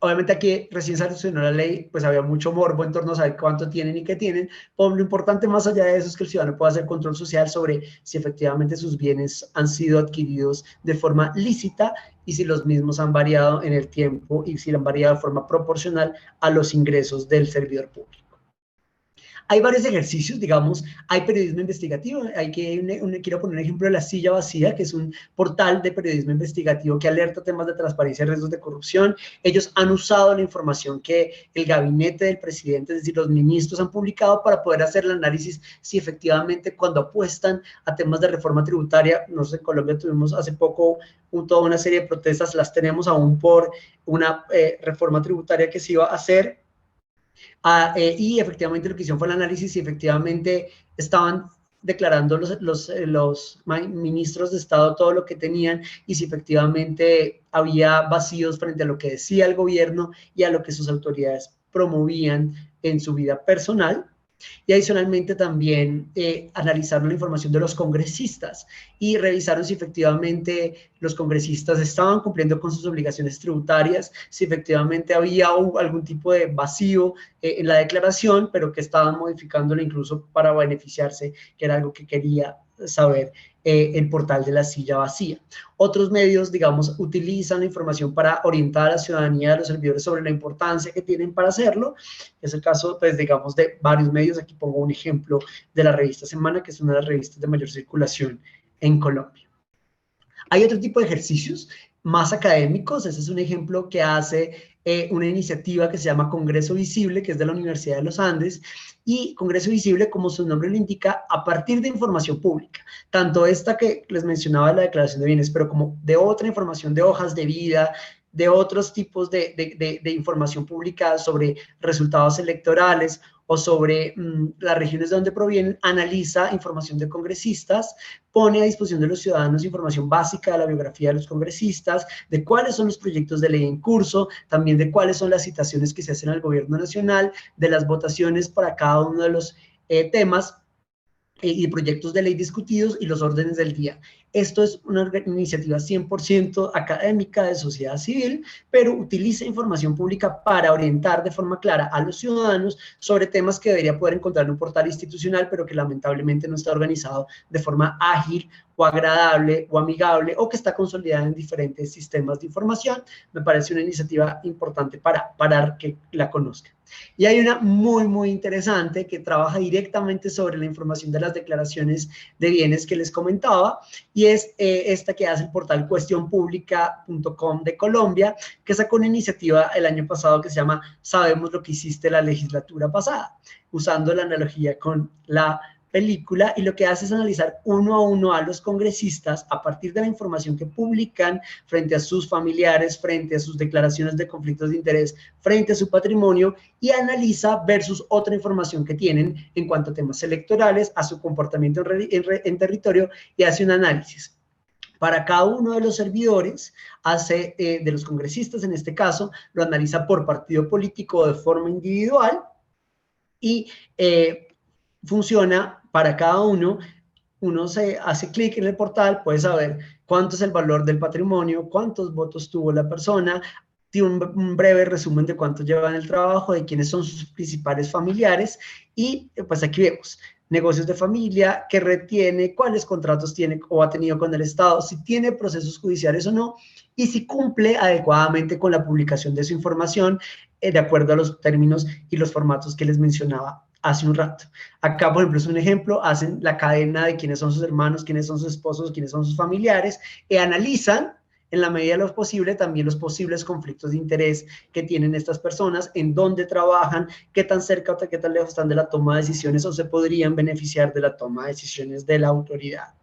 Speaker 3: Obviamente aquí recién sancionó la ley, pues había mucho morbo en torno a saber cuánto tienen y qué tienen. Pero lo importante más allá de eso es que el ciudadano pueda hacer control social sobre si efectivamente sus bienes han sido adquiridos de forma lícita y si los mismos han variado en el tiempo y si han variado de forma proporcional a los ingresos del servidor público. Hay varios ejercicios, digamos, hay periodismo investigativo. Quiero poner un ejemplo de La Silla Vacía, que es un portal de periodismo investigativo que alerta temas de transparencia y riesgos de corrupción. Ellos han usado la información que el gabinete del presidente, es decir, los ministros, han publicado para poder hacer el análisis si efectivamente cuando apuestan a temas de reforma tributaria, nosotros en Colombia tuvimos hace poco toda una serie de protestas, las tenemos aún por una reforma tributaria que se iba a hacer. Y efectivamente lo que hicieron fue el análisis y efectivamente estaban declarando los ministros de Estado todo lo que tenían y si efectivamente había vacíos frente a lo que decía el gobierno y a lo que sus autoridades promovían en su vida personal. Y adicionalmente también analizaron la información de los congresistas y revisaron si efectivamente los congresistas estaban cumpliendo con sus obligaciones tributarias, si efectivamente había algún tipo de vacío en la declaración, pero que estaban modificándola incluso para beneficiarse, que era algo que quería saber el portal de la silla vacía. Otros medios, digamos, utilizan la información para orientar a la ciudadanía, a los servidores sobre la importancia que tienen para hacerlo. Es el caso, pues, digamos, de varios medios. Aquí pongo un ejemplo de la revista Semana, que es una de las revistas de mayor circulación en Colombia. Hay otro tipo de ejercicios más académicos. Ese es un ejemplo que hace una iniciativa que se llama Congreso Visible, que es de la Universidad de los Andes, y Congreso Visible, como su nombre lo indica, a partir de información pública, tanto esta que les mencionaba de la declaración de bienes, pero como de otra información de hojas de vida, de otros tipos de información pública sobre resultados electorales o sobre las regiones de donde provienen, analiza información de congresistas, pone a disposición de los ciudadanos información básica de la biografía de los congresistas, de cuáles son los proyectos de ley en curso, también de cuáles son las citaciones que se hacen al gobierno nacional, de las votaciones para cada uno de los temas y proyectos de ley discutidos y los órdenes del día. Esto es una iniciativa 100% académica de sociedad civil, pero utiliza información pública para orientar de forma clara a los ciudadanos sobre temas que debería poder encontrar en un portal institucional, pero que lamentablemente no está organizado de forma ágil o agradable o amigable, o que está consolidada en diferentes sistemas de información. Me parece una iniciativa importante para que la conozcan. Y hay una muy interesante que trabaja directamente sobre la información de las declaraciones de bienes que les comentaba, y es esta que hace el portal cuestionpublica.com de Colombia, que sacó una iniciativa el año pasado que se llama Sabemos lo que hiciste la legislatura pasada, usando la analogía con la película, y lo que hace es analizar uno a uno a los congresistas a partir de la información que publican frente a sus familiares, frente a sus declaraciones de conflictos de interés, frente a su patrimonio, y analiza versus otra información que tienen en cuanto a temas electorales, a su comportamiento en territorio, y hace un análisis. Para cada uno de los servidores, hace, de los congresistas en este caso, lo analiza por partido político de forma individual, y funciona para cada uno. Uno se hace clic en el portal, puede saber cuánto es el valor del patrimonio, cuántos votos tuvo la persona, tiene un breve resumen de cuánto lleva en el trabajo, de quiénes son sus principales familiares, y pues aquí vemos negocios de familia, qué red tiene, cuáles contratos tiene o ha tenido con el Estado, si tiene procesos judiciales o no, y si cumple adecuadamente con la publicación de su información de acuerdo a los términos y los formatos que les mencionaba hace un rato. Acá, por ejemplo, es un ejemplo, hacen la cadena de quiénes son sus hermanos, quiénes son sus esposos, quiénes son sus familiares, y analizan en la medida de lo posible también los posibles conflictos de interés que tienen estas personas, en dónde trabajan, qué tan cerca o qué tan lejos están de la toma de decisiones o se podrían beneficiar de la toma de decisiones de la autoridad.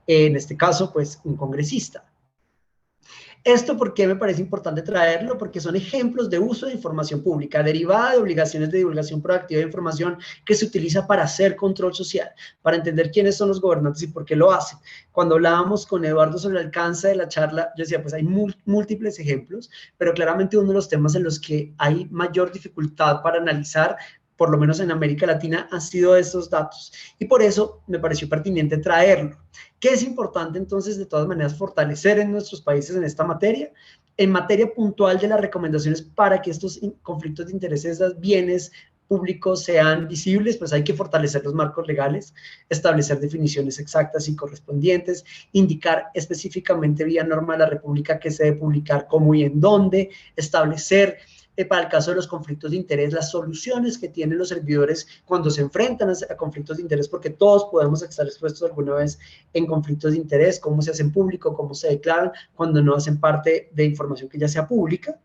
Speaker 3: En este caso, pues, un congresista. ¿Esto por qué me parece importante traerlo? Porque son ejemplos de uso de información pública derivada de obligaciones de divulgación proactiva de información que se utiliza para hacer control social, para entender quiénes son los gobernantes y por qué lo hacen. Cuando hablábamos con Eduardo sobre el alcance de la charla, yo decía, pues hay múltiples ejemplos, pero claramente uno de los temas en los que hay mayor dificultad para analizar, por lo menos en América Latina, han sido estos datos. Y por eso me pareció pertinente traerlo. ¿Qué es importante entonces de todas maneras fortalecer en nuestros países en esta materia? En materia puntual de las recomendaciones para que estos conflictos de intereses, estos bienes públicos sean visibles, pues hay que fortalecer los marcos legales, establecer definiciones exactas y correspondientes, indicar específicamente vía norma de la República qué se debe publicar, cómo y en dónde, establecer para el caso de los conflictos de interés, las soluciones que tienen los servidores cuando se enfrentan a conflictos de interés, porque todos podemos estar expuestos alguna vez en conflictos de interés, cómo se hacen público, cómo se declaran, cuando no hacen parte de información que ya sea pública.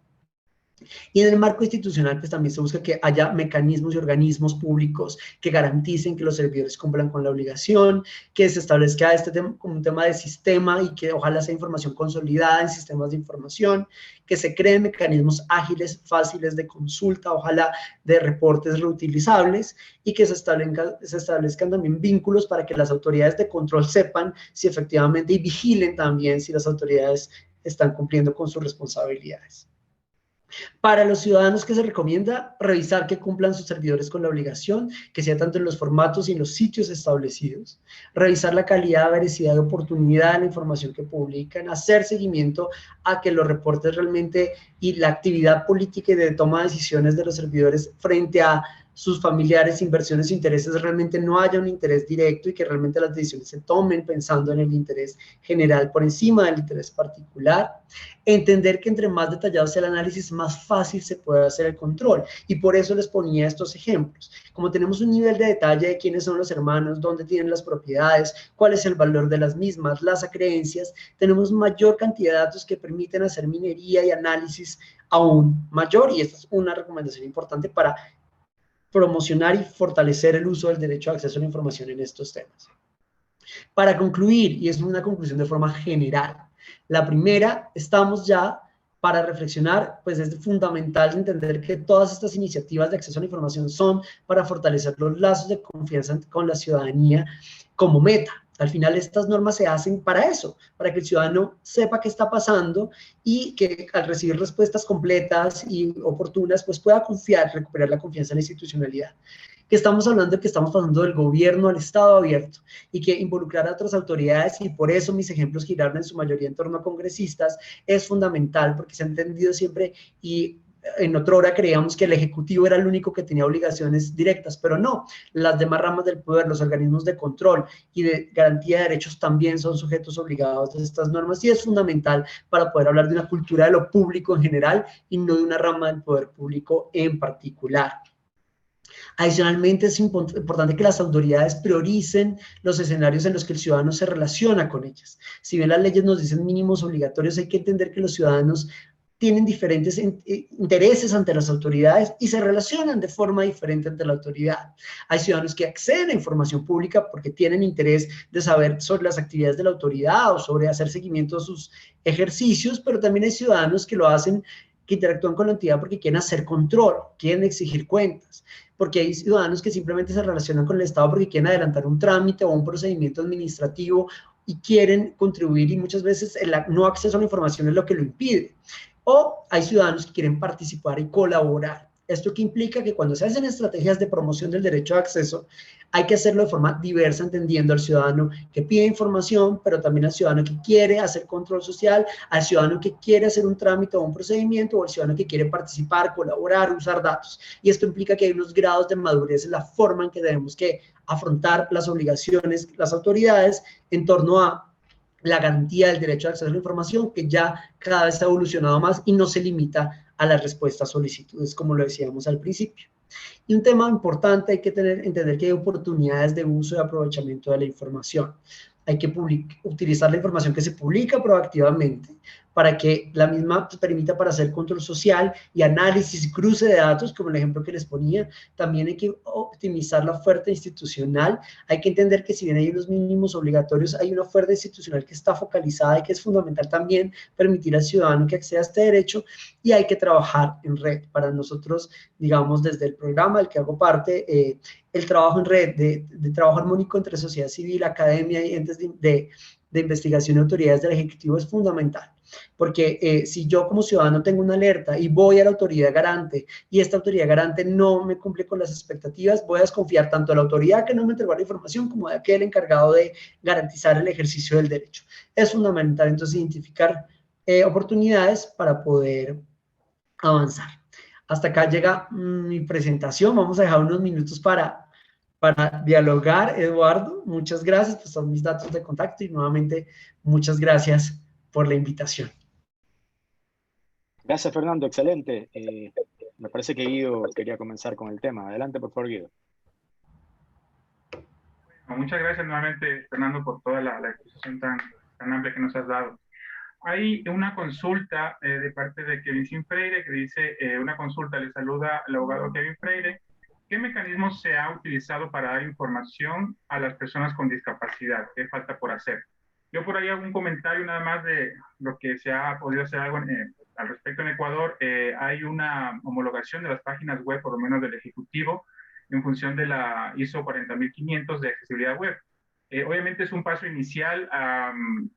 Speaker 3: Y en el marco institucional, pues también se busca que haya mecanismos y organismos públicos que garanticen que los servidores cumplan con la obligación, que se establezca este tema como un tema de sistema y que ojalá sea información consolidada en sistemas de información, que se creen mecanismos ágiles, fáciles de consulta, ojalá de reportes reutilizables, y que se establezcan también vínculos para que las autoridades de control sepan si efectivamente y vigilen también si las autoridades están cumpliendo con sus responsabilidades. Para los ciudadanos, ¿qué se recomienda? Revisar que cumplan sus servidores con la obligación, que sea tanto en los formatos y en los sitios establecidos. Revisar la calidad, veracidad y oportunidad de la información que publican. Hacer seguimiento a que los reportes realmente y la actividad política y de toma de decisiones de los servidores frente a sus familiares, inversiones, intereses, realmente no haya un interés directo y que realmente las decisiones se tomen pensando en el interés general por encima del interés particular. Entender que entre más detallado sea el análisis, más fácil se puede hacer el control. Y por eso les ponía estos ejemplos. Como tenemos un nivel de detalle de quiénes son los hermanos, dónde tienen las propiedades, cuál es el valor de las mismas, las acreencias, tenemos mayor cantidad de datos que permiten hacer minería y análisis aún mayor. Y esta es una recomendación importante para promocionar y fortalecer el uso del derecho de acceso a la información en estos temas. Para concluir, y es una conclusión de forma general, la primera, estamos ya para reflexionar, pues es fundamental entender que todas estas iniciativas de acceso a la información son para fortalecer los lazos de confianza con la ciudadanía como meta. Al final estas normas se hacen para eso, para que el ciudadano sepa qué está pasando y que al recibir respuestas completas y oportunas, pues pueda confiar, recuperar la confianza en la institucionalidad. Que estamos hablando de que estamos pasando del gobierno al Estado abierto y que involucrar a otras autoridades, y por eso mis ejemplos giraron en su mayoría en torno a congresistas, es fundamental porque se ha entendido siempre y en otra hora creíamos que el Ejecutivo era el único que tenía obligaciones directas, pero no, las demás ramas del poder, los organismos de control y de garantía de derechos también son sujetos obligados de estas normas y es fundamental para poder hablar de una cultura de lo público en general y no de una rama del poder público en particular. Adicionalmente, es importante que las autoridades prioricen los escenarios en los que el ciudadano se relaciona con ellas. Si bien las leyes nos dicen mínimos obligatorios, hay que entender que los ciudadanos tienen diferentes intereses ante las autoridades y se relacionan de forma diferente ante la autoridad. Hay ciudadanos que acceden a información pública porque tienen interés de saber sobre las actividades de la autoridad o sobre hacer seguimiento a sus ejercicios, pero también hay ciudadanos que lo hacen, que interactúan con la entidad porque quieren hacer control, quieren exigir cuentas, porque hay ciudadanos que simplemente se relacionan con el Estado porque quieren adelantar un trámite o un procedimiento administrativo y quieren contribuir y muchas veces el no acceso a la información es lo que lo impide. O hay ciudadanos que quieren participar y colaborar. ¿Esto qué implica? Que cuando se hacen estrategias de promoción del derecho de acceso, hay que hacerlo de forma diversa, entendiendo al ciudadano que pide información, pero también al ciudadano que quiere hacer control social, al ciudadano que quiere hacer un trámite o un procedimiento, o al ciudadano que quiere participar, colaborar, usar datos. Y esto implica que hay unos grados de madurez en la forma en que debemos que afrontar las obligaciones, las autoridades, en torno a la garantía del derecho de acceso a la información, que ya cada vez ha evolucionado más y no se limita a las respuestas a solicitudes, como lo decíamos al principio. Y un tema importante, hay que entender que hay oportunidades de uso y aprovechamiento de la información. Hay que utilizar la información que se publica proactivamente para que la misma permita para hacer control social y análisis y cruce de datos, como el ejemplo que les ponía. También hay que optimizar la oferta institucional. Hay que entender que si bien hay unos mínimos obligatorios, hay una oferta institucional que está focalizada y que es fundamental también permitir al ciudadano que acceda a este derecho, y hay que trabajar en red. Para nosotros, digamos, desde el programa del que hago parte, el trabajo en red, de trabajo armónico entre sociedad civil, academia y entes de investigación y autoridades del Ejecutivo es fundamental, porque si yo como ciudadano tengo una alerta y voy a la autoridad garante y esta autoridad garante no me cumple con las expectativas, voy a desconfiar tanto de la autoridad que no me entregó la información como de aquel encargado de garantizar el ejercicio del derecho. Es fundamental entonces identificar oportunidades para poder avanzar. Hasta acá llega mi presentación. Vamos a dejar unos minutos para dialogar. Eduardo, muchas gracias. Pues son mis datos de contacto y nuevamente muchas gracias por la invitación.
Speaker 4: Gracias, Fernando. Excelente. Me parece que Guido quería comenzar con el tema. Adelante, por favor, Guido.
Speaker 2: Muchas gracias nuevamente, Fernando, por toda la exposición tan amplia que nos has dado. Hay una consulta de parte de Kevin Freire que dice, una consulta, le saluda el abogado Kevin Freire. ¿Qué mecanismos se ha utilizado para dar información a las personas con discapacidad? ¿Qué falta por hacer? Yo por ahí hago un comentario nada más de lo que se ha podido hacer algo al respecto en Ecuador. Hay una homologación de las páginas web, por lo menos del Ejecutivo, en función de la ISO 40500 de accesibilidad web. Obviamente es un paso inicial,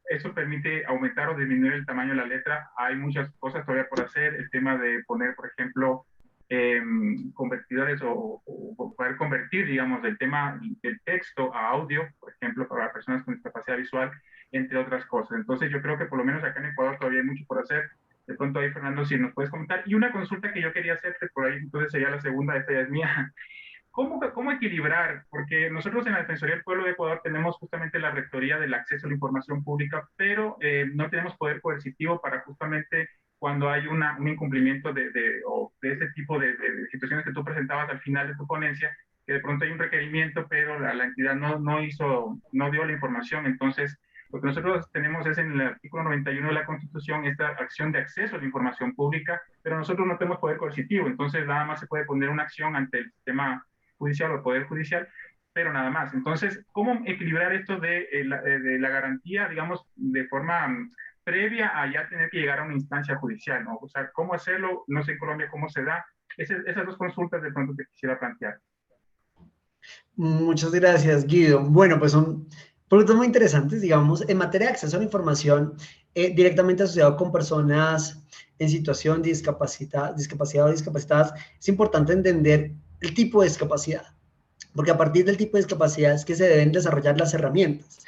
Speaker 2: eso permite aumentar o disminuir el tamaño de la letra. Hay muchas cosas todavía por hacer, el tema de poner, por ejemplo, convertidores o poder convertir, digamos, el tema del texto a audio, por ejemplo, para personas con discapacidad visual, entre otras cosas. Entonces yo creo que por lo menos acá en Ecuador todavía hay mucho por hacer. De pronto ahí, Fernando, si nos puedes comentar. Y una consulta que yo quería hacerte por ahí, entonces sería la segunda, esta ya es mía. ¿Cómo equilibrar? Porque nosotros en la Defensoría del Pueblo de Ecuador tenemos justamente la Rectoría del Acceso a la Información Pública, pero no tenemos poder coercitivo para justamente cuando hay un incumplimiento de ese tipo de situaciones que tú presentabas al final de tu ponencia, que de pronto hay un requerimiento, pero la entidad no dio la información. Entonces, lo que nosotros tenemos es en el artículo 91 de la Constitución esta acción de acceso a la información pública, pero nosotros no tenemos poder coercitivo, entonces nada más se puede poner una acción ante el sistema judicial o el Poder Judicial, pero nada más. Entonces, ¿cómo equilibrar esto de la garantía, digamos, de forma previa a ya tener que llegar a una instancia judicial, ¿no? O sea, ¿cómo hacerlo? No sé en Colombia cómo se da. Esas dos consultas de pronto que quisiera plantear.
Speaker 3: Muchas gracias, Guido. Bueno, pues son productos muy interesantes, digamos, en materia de acceso a la información, directamente asociado con personas en situación de discapacidad o discapacitadas, es importante entender el tipo de discapacidad, porque a partir del tipo de discapacidad es que se deben desarrollar las herramientas,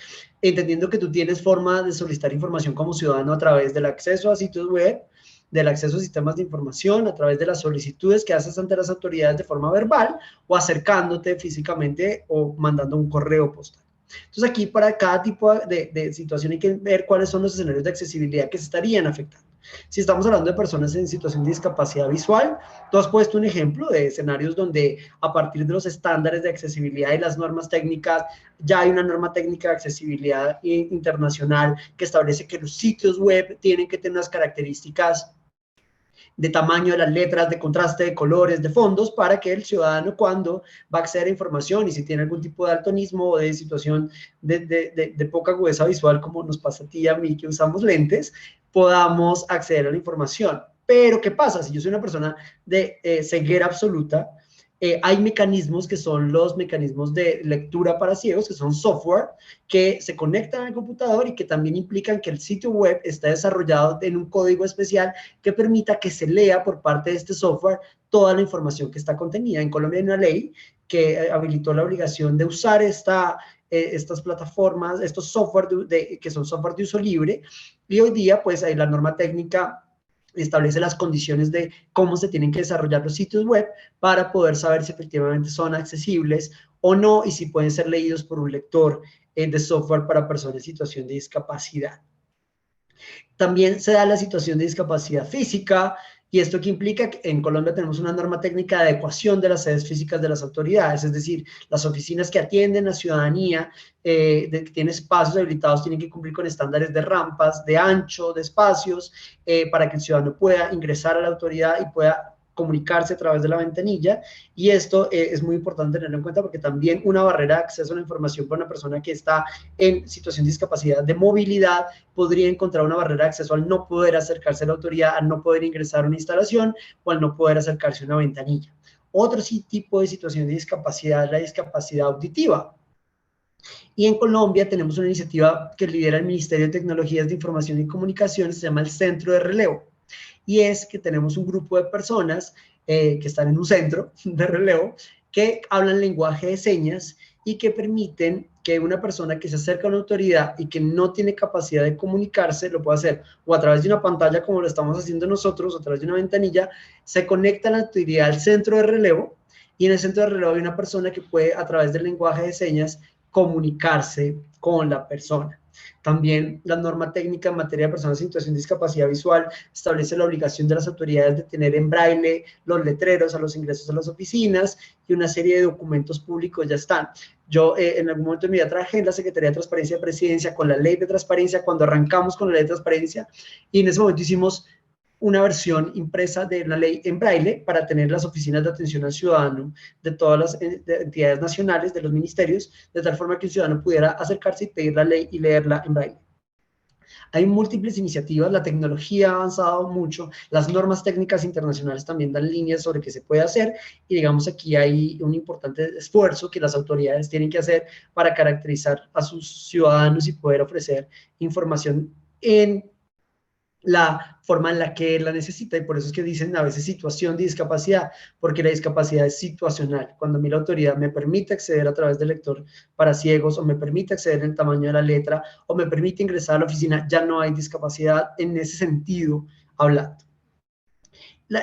Speaker 3: entendiendo que tú tienes forma de solicitar información como ciudadano a través del acceso a sitios web, del acceso a sistemas de información, a través de las solicitudes que haces ante las autoridades de forma verbal o acercándote físicamente o mandando un correo postal. Entonces aquí para cada tipo de situación hay que ver cuáles son los escenarios de accesibilidad que se estarían afectando. Si estamos hablando de personas en situación de discapacidad visual, tú has puesto un ejemplo de escenarios donde a partir de los estándares de accesibilidad y las normas técnicas, ya hay una norma técnica de accesibilidad internacional que establece que los sitios web tienen que tener unas características de tamaño de las letras, de contraste, de colores, de fondos, para que el ciudadano cuando va a acceder a información y si tiene algún tipo de daltonismo o de situación de poca agudeza visual, como nos pasa a ti y a mí que usamos lentes, podamos acceder a la información. Pero, ¿qué pasa? Si yo soy una persona de ceguera absoluta, hay mecanismos que son los mecanismos de lectura para ciegos, que son software, que se conectan al computador y que también implican que el sitio web está desarrollado en un código especial que permita que se lea por parte de este software toda la información que está contenida. En Colombia hay una ley que habilitó la obligación de usar estas plataformas, estos software que son software de uso libre, y hoy día pues hay la norma técnica establece las condiciones de cómo se tienen que desarrollar los sitios web para poder saber si efectivamente son accesibles o no y si pueden ser leídos por un lector de software para personas en situación de discapacidad. También se da la situación de discapacidad física, y esto que implica que en Colombia tenemos una norma técnica de adecuación de las sedes físicas de las autoridades, es decir, las oficinas que atienden a ciudadanía, que tienen espacios habilitados, tienen que cumplir con estándares de rampas, de ancho, de espacios, para que el ciudadano pueda ingresar a la autoridad y pueda comunicarse a través de la ventanilla, y esto es muy importante tenerlo en cuenta porque también una barrera de acceso a la información para una persona que está en situación de discapacidad de movilidad podría encontrar una barrera de acceso al no poder acercarse a la autoridad, al no poder ingresar a una instalación o al no poder acercarse a una ventanilla. Otro tipo de situación de discapacidad es la discapacidad auditiva. Y en Colombia tenemos una iniciativa que lidera el Ministerio de Tecnologías de Información y Comunicaciones, se llama el Centro de Relevo. Y es que tenemos un grupo de personas que están en un centro de relevo que hablan lenguaje de señas y que permiten que una persona que se acerca a una autoridad y que no tiene capacidad de comunicarse lo pueda hacer o a través de una pantalla como lo estamos haciendo nosotros, o a través de una ventanilla, se conecta a la autoridad al centro de relevo, y en el centro de relevo hay una persona que puede a través del lenguaje de señas comunicarse con la persona. También la norma técnica en materia de personas en situación de discapacidad visual establece la obligación de las autoridades de tener en braille los letreros a los ingresos a las oficinas, y una serie de documentos públicos ya están. Yo en algún momento de mi vida trabajé en la Secretaría de Transparencia de Presidencia con la Ley de Transparencia, cuando arrancamos con la Ley de Transparencia, y en ese momento hicimos una versión impresa de la ley en braille para tener las oficinas de atención al ciudadano de todas las entidades nacionales, de los ministerios, de tal forma que el ciudadano pudiera acercarse y pedir la ley y leerla en braille. Hay múltiples iniciativas, la tecnología ha avanzado mucho, las normas técnicas internacionales también dan líneas sobre qué se puede hacer, y digamos aquí hay un importante esfuerzo que las autoridades tienen que hacer para caracterizar a sus ciudadanos y poder ofrecer información en la forma en la que la necesita, y por eso es que dicen a veces situación de discapacidad, porque la discapacidad es situacional. Cuando a mí la autoridad me permite acceder a través del lector para ciegos, o me permite acceder en el tamaño de la letra, o me permite ingresar a la oficina, ya no hay discapacidad en ese sentido hablando.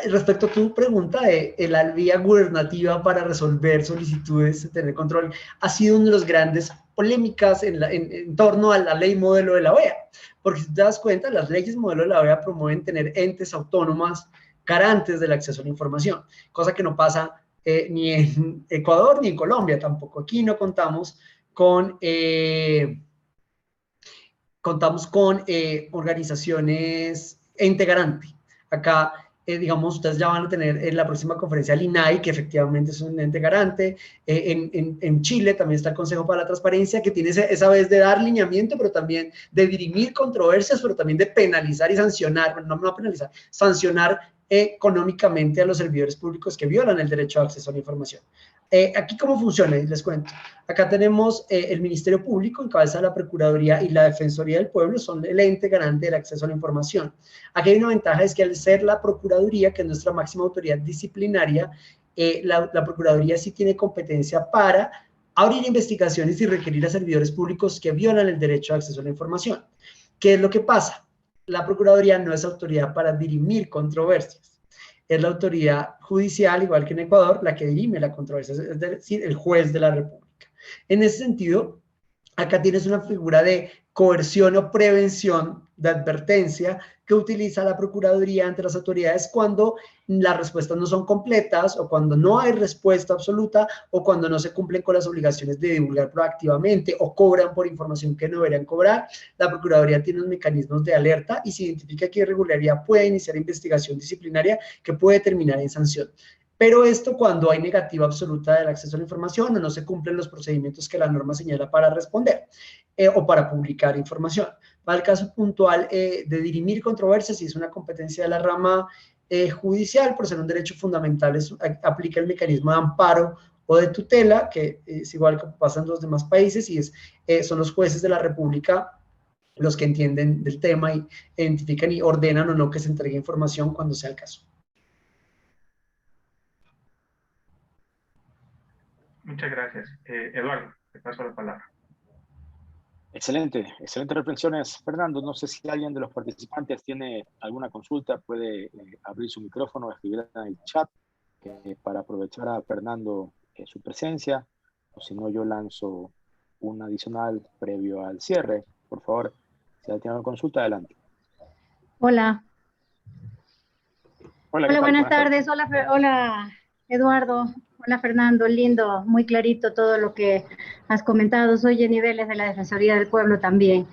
Speaker 3: respecto a tu pregunta de la vía gubernativa para resolver solicitudes de tener control, ha sido una de las grandes polémicas en torno a la ley modelo de la OEA. Porque si te das cuenta, las leyes modelo de la OEA promueven tener entes autónomas garantes del acceso a la información, cosa que no pasa ni en Ecuador ni en Colombia tampoco. Aquí no contamos con organizaciones ente garante. Acá, digamos, ustedes ya van a tener en la próxima conferencia el INAI, que efectivamente es un ente garante. En Chile también está el Consejo para la Transparencia, que tiene esa vez de dar lineamiento, pero también de dirimir controversias, pero también de penalizar y sancionar, no penalizar, sancionar económicamente a los servidores públicos que violan el derecho de acceso a la información. Aquí cómo funciona, les cuento. Acá tenemos el Ministerio Público, en cabeza de la Procuraduría, y la Defensoría del Pueblo son el ente garante del acceso a la información. Aquí hay una ventaja, es que al ser la Procuraduría, que es nuestra máxima autoridad disciplinaria, la Procuraduría sí tiene competencia para abrir investigaciones y requerir a servidores públicos que violan el derecho de acceso a la información. ¿Qué es lo que pasa? La Procuraduría no es autoridad para dirimir controversias. Es la autoridad judicial, igual que en Ecuador, la que dirime la controversia, es decir, el juez de la República. En ese sentido, acá tienes una figura de coerción o prevención de advertencia que utiliza la Procuraduría ante las autoridades cuando las respuestas no son completas o cuando no hay respuesta absoluta o cuando no se cumplen con las obligaciones de divulgar proactivamente o cobran por información que no deberían cobrar. La Procuraduría tiene unos mecanismos de alerta y si identifica que irregularidad puede iniciar investigación disciplinaria que puede terminar en sanción. Pero esto cuando hay negativa absoluta del acceso a la información o no se cumplen los procedimientos que la norma señala para responder o para publicar información. Para el caso puntual de dirimir controversias, si es una competencia de la rama judicial, por ser un derecho fundamental, aplica el mecanismo de amparo o de tutela, que es igual que pasa en los demás países, y son los jueces de la República los que entienden del tema y identifican y ordenan o no que se entregue información cuando sea el caso.
Speaker 2: Muchas gracias. Eduardo, te paso la palabra.
Speaker 4: Excelente, excelentes reflexiones. Fernando, no sé si alguien de los participantes tiene alguna consulta, puede abrir su micrófono o escribir en el chat para aprovechar a Fernando su presencia, o si no yo lanzo un adicional previo al cierre. Por favor, si alguien tiene una consulta, adelante.
Speaker 5: Hola.
Speaker 4: Hola,
Speaker 5: buenas tardes. Hola, Eduardo. Hola, Fernando. Lindo, muy clarito todo lo que has comentado. Soy Jenny Vélez de la Defensoría del Pueblo también.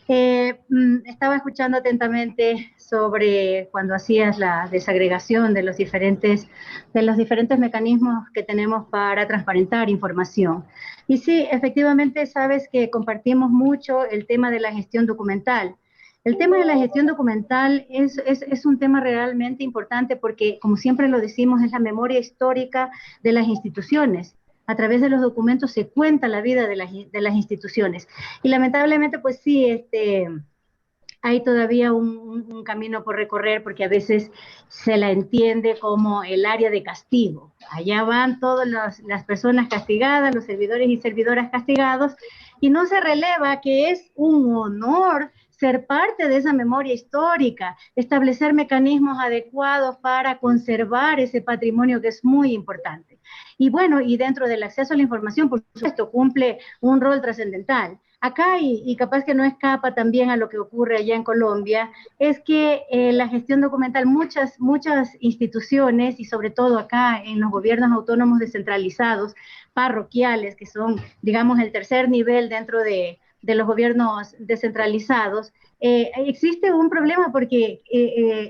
Speaker 5: Estaba escuchando atentamente sobre cuando hacías la desagregación de los diferentes mecanismos que tenemos para transparentar información. Y sí, efectivamente, sabes que compartimos mucho el tema de la gestión documental. El tema de la gestión documental es un tema realmente importante porque, como siempre lo decimos, es la memoria histórica de las instituciones. A través de los documentos se cuenta la vida de las instituciones. Y lamentablemente, pues sí, hay todavía un camino por recorrer porque a veces se la entiende como el área de castigo. Allá van todas las personas castigadas, los servidores y servidoras castigados, y no se releva que es un honor ser parte de esa memoria histórica, establecer mecanismos adecuados para conservar ese patrimonio que es muy importante. Y bueno, y dentro del acceso a la información, por supuesto, cumple un rol trascendental. Acá, y capaz que no escapa también a lo que ocurre allá en Colombia, es que la gestión documental, muchas instituciones, y sobre todo acá en los gobiernos autónomos descentralizados, parroquiales, que son, digamos, el tercer nivel dentro de los gobiernos descentralizados, existe un problema porque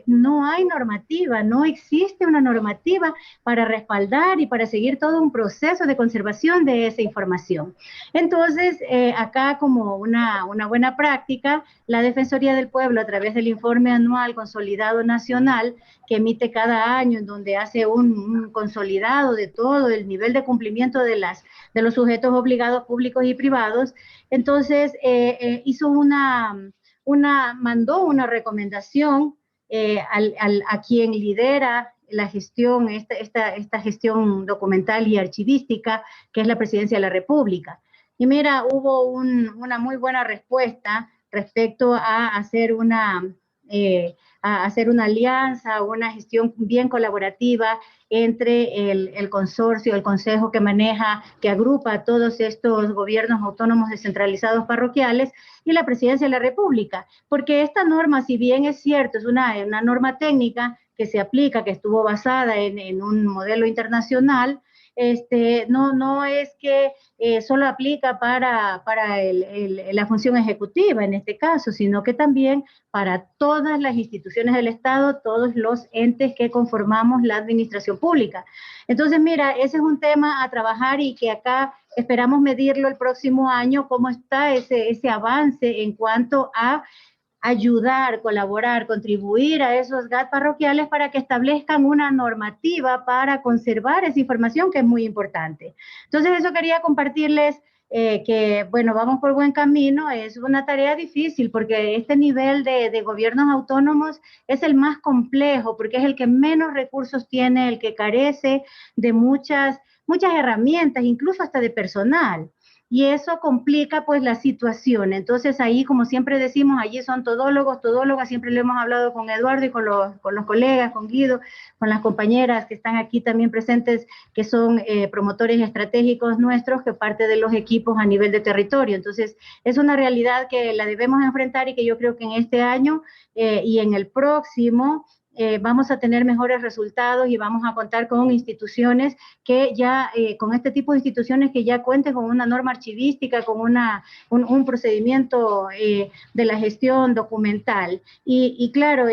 Speaker 5: no hay normativa, no existe una normativa para respaldar y para seguir todo un proceso de conservación de esa información. Entonces, acá como una buena práctica, la Defensoría del Pueblo, a través del informe anual consolidado nacional, que emite cada año, en donde hace un consolidado de todo el nivel de cumplimiento de los sujetos obligados públicos y privados, entonces mandó una recomendación a quien lidera la gestión, esta gestión documental y archivística, que es la Presidencia de la República. Y mira, hubo una muy buena respuesta respecto a hacer a hacer una alianza, una gestión bien colaborativa entre el consorcio, el consejo que maneja, que agrupa a todos estos gobiernos autónomos descentralizados parroquiales y la Presidencia de la República. Porque esta norma, si bien es cierto, es una norma técnica que se aplica, que estuvo basada en un modelo internacional, no es que solo aplica para la función ejecutiva en este caso, sino que también para todas las instituciones del Estado, todos los entes que conformamos la administración pública. Entonces, mira, ese es un tema a trabajar y que acá esperamos medirlo el próximo año, cómo está ese avance en cuanto a ayudar, colaborar, contribuir a esos GAT parroquiales para que establezcan una normativa para conservar esa información que es muy importante. Entonces, eso quería compartirles que, bueno, vamos por buen camino. Es una tarea difícil porque este nivel de gobiernos autónomos es el más complejo porque es el que menos recursos tiene, el que carece de muchas herramientas, incluso hasta de personal. Y eso complica pues la situación. Entonces ahí, como siempre decimos, allí son todólogos, todólogas, siempre lo hemos hablado con Eduardo y con los colegas, con Guido, con las compañeras que están aquí también presentes, que son promotores estratégicos nuestros, que parte de los equipos a nivel de territorio. Entonces es una realidad que la debemos enfrentar y que yo creo que en este año y en el próximo vamos a tener mejores resultados y vamos a contar con instituciones que ya, con este tipo de instituciones que ya cuenten con una norma archivística, con un procedimiento de la gestión documental. Y claro,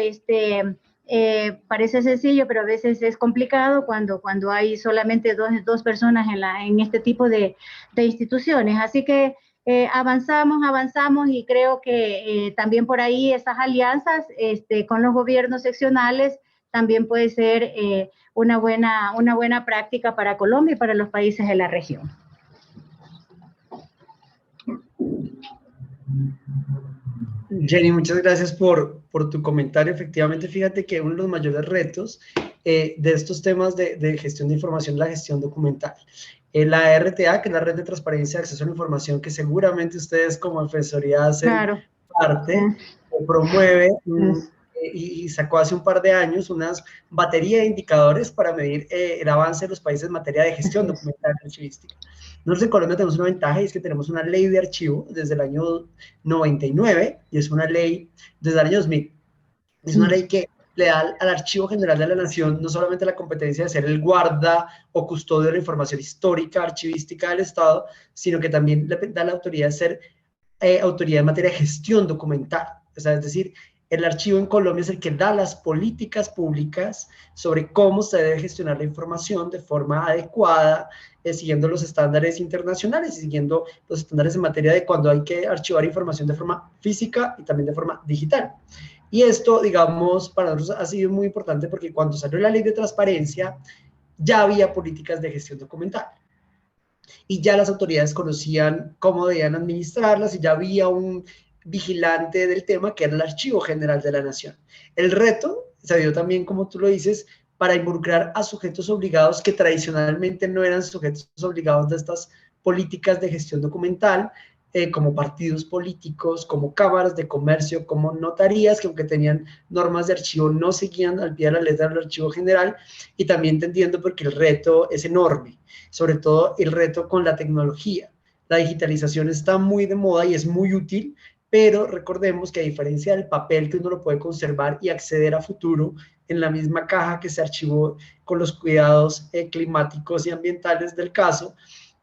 Speaker 5: parece sencillo, pero a veces es complicado cuando hay solamente dos personas en este tipo de instituciones. Así que avanzamos y creo que también por ahí esas alianzas con los gobiernos seccionales también puede ser una buena práctica para Colombia y para los países de la región.
Speaker 3: Jenny, muchas gracias por tu comentario. Efectivamente, fíjate que uno de los mayores retos de estos temas de gestión de información es la gestión documental. La RTA, que es la Red de Transparencia y Acceso a la Información, que seguramente ustedes como Defensoría hacen parte, promueve y sacó hace un par de años una batería de indicadores para medir el avance de los países en materia de gestión documental y archivística. Nosotros en Colombia tenemos una ventaja y es que tenemos una ley de archivo desde el año 99 y es una ley desde el año 2000. Es una ley que le da al Archivo General de la Nación no solamente la competencia de ser el guarda o custodio de la información histórica, archivística del Estado, sino que también le da la autoridad de ser autoridad en materia de gestión documental. O sea, es decir, el archivo en Colombia es el que da las políticas públicas sobre cómo se debe gestionar la información de forma adecuada, siguiendo los estándares internacionales y siguiendo los estándares en materia de cuando hay que archivar información de forma física y también de forma digital. Y esto, digamos, para nosotros ha sido muy importante porque cuando salió la ley de transparencia, ya había políticas de gestión documental. Y ya las autoridades conocían cómo debían administrarlas y ya había un vigilante del tema que era el Archivo General de la Nación. El reto se dio también, como tú lo dices, para involucrar a sujetos obligados que tradicionalmente no eran sujetos obligados de estas políticas de gestión documental, como partidos políticos, como cámaras de comercio, como notarías, que aunque tenían normas de archivo, no seguían al pie de la letra del Archivo General, y también entendiendo porque el reto es enorme, sobre todo el reto con la tecnología. La digitalización está muy de moda y es muy útil, pero recordemos que a diferencia del papel que uno lo puede conservar y acceder a futuro en la misma caja que se archivó con los cuidados climáticos y ambientales del caso,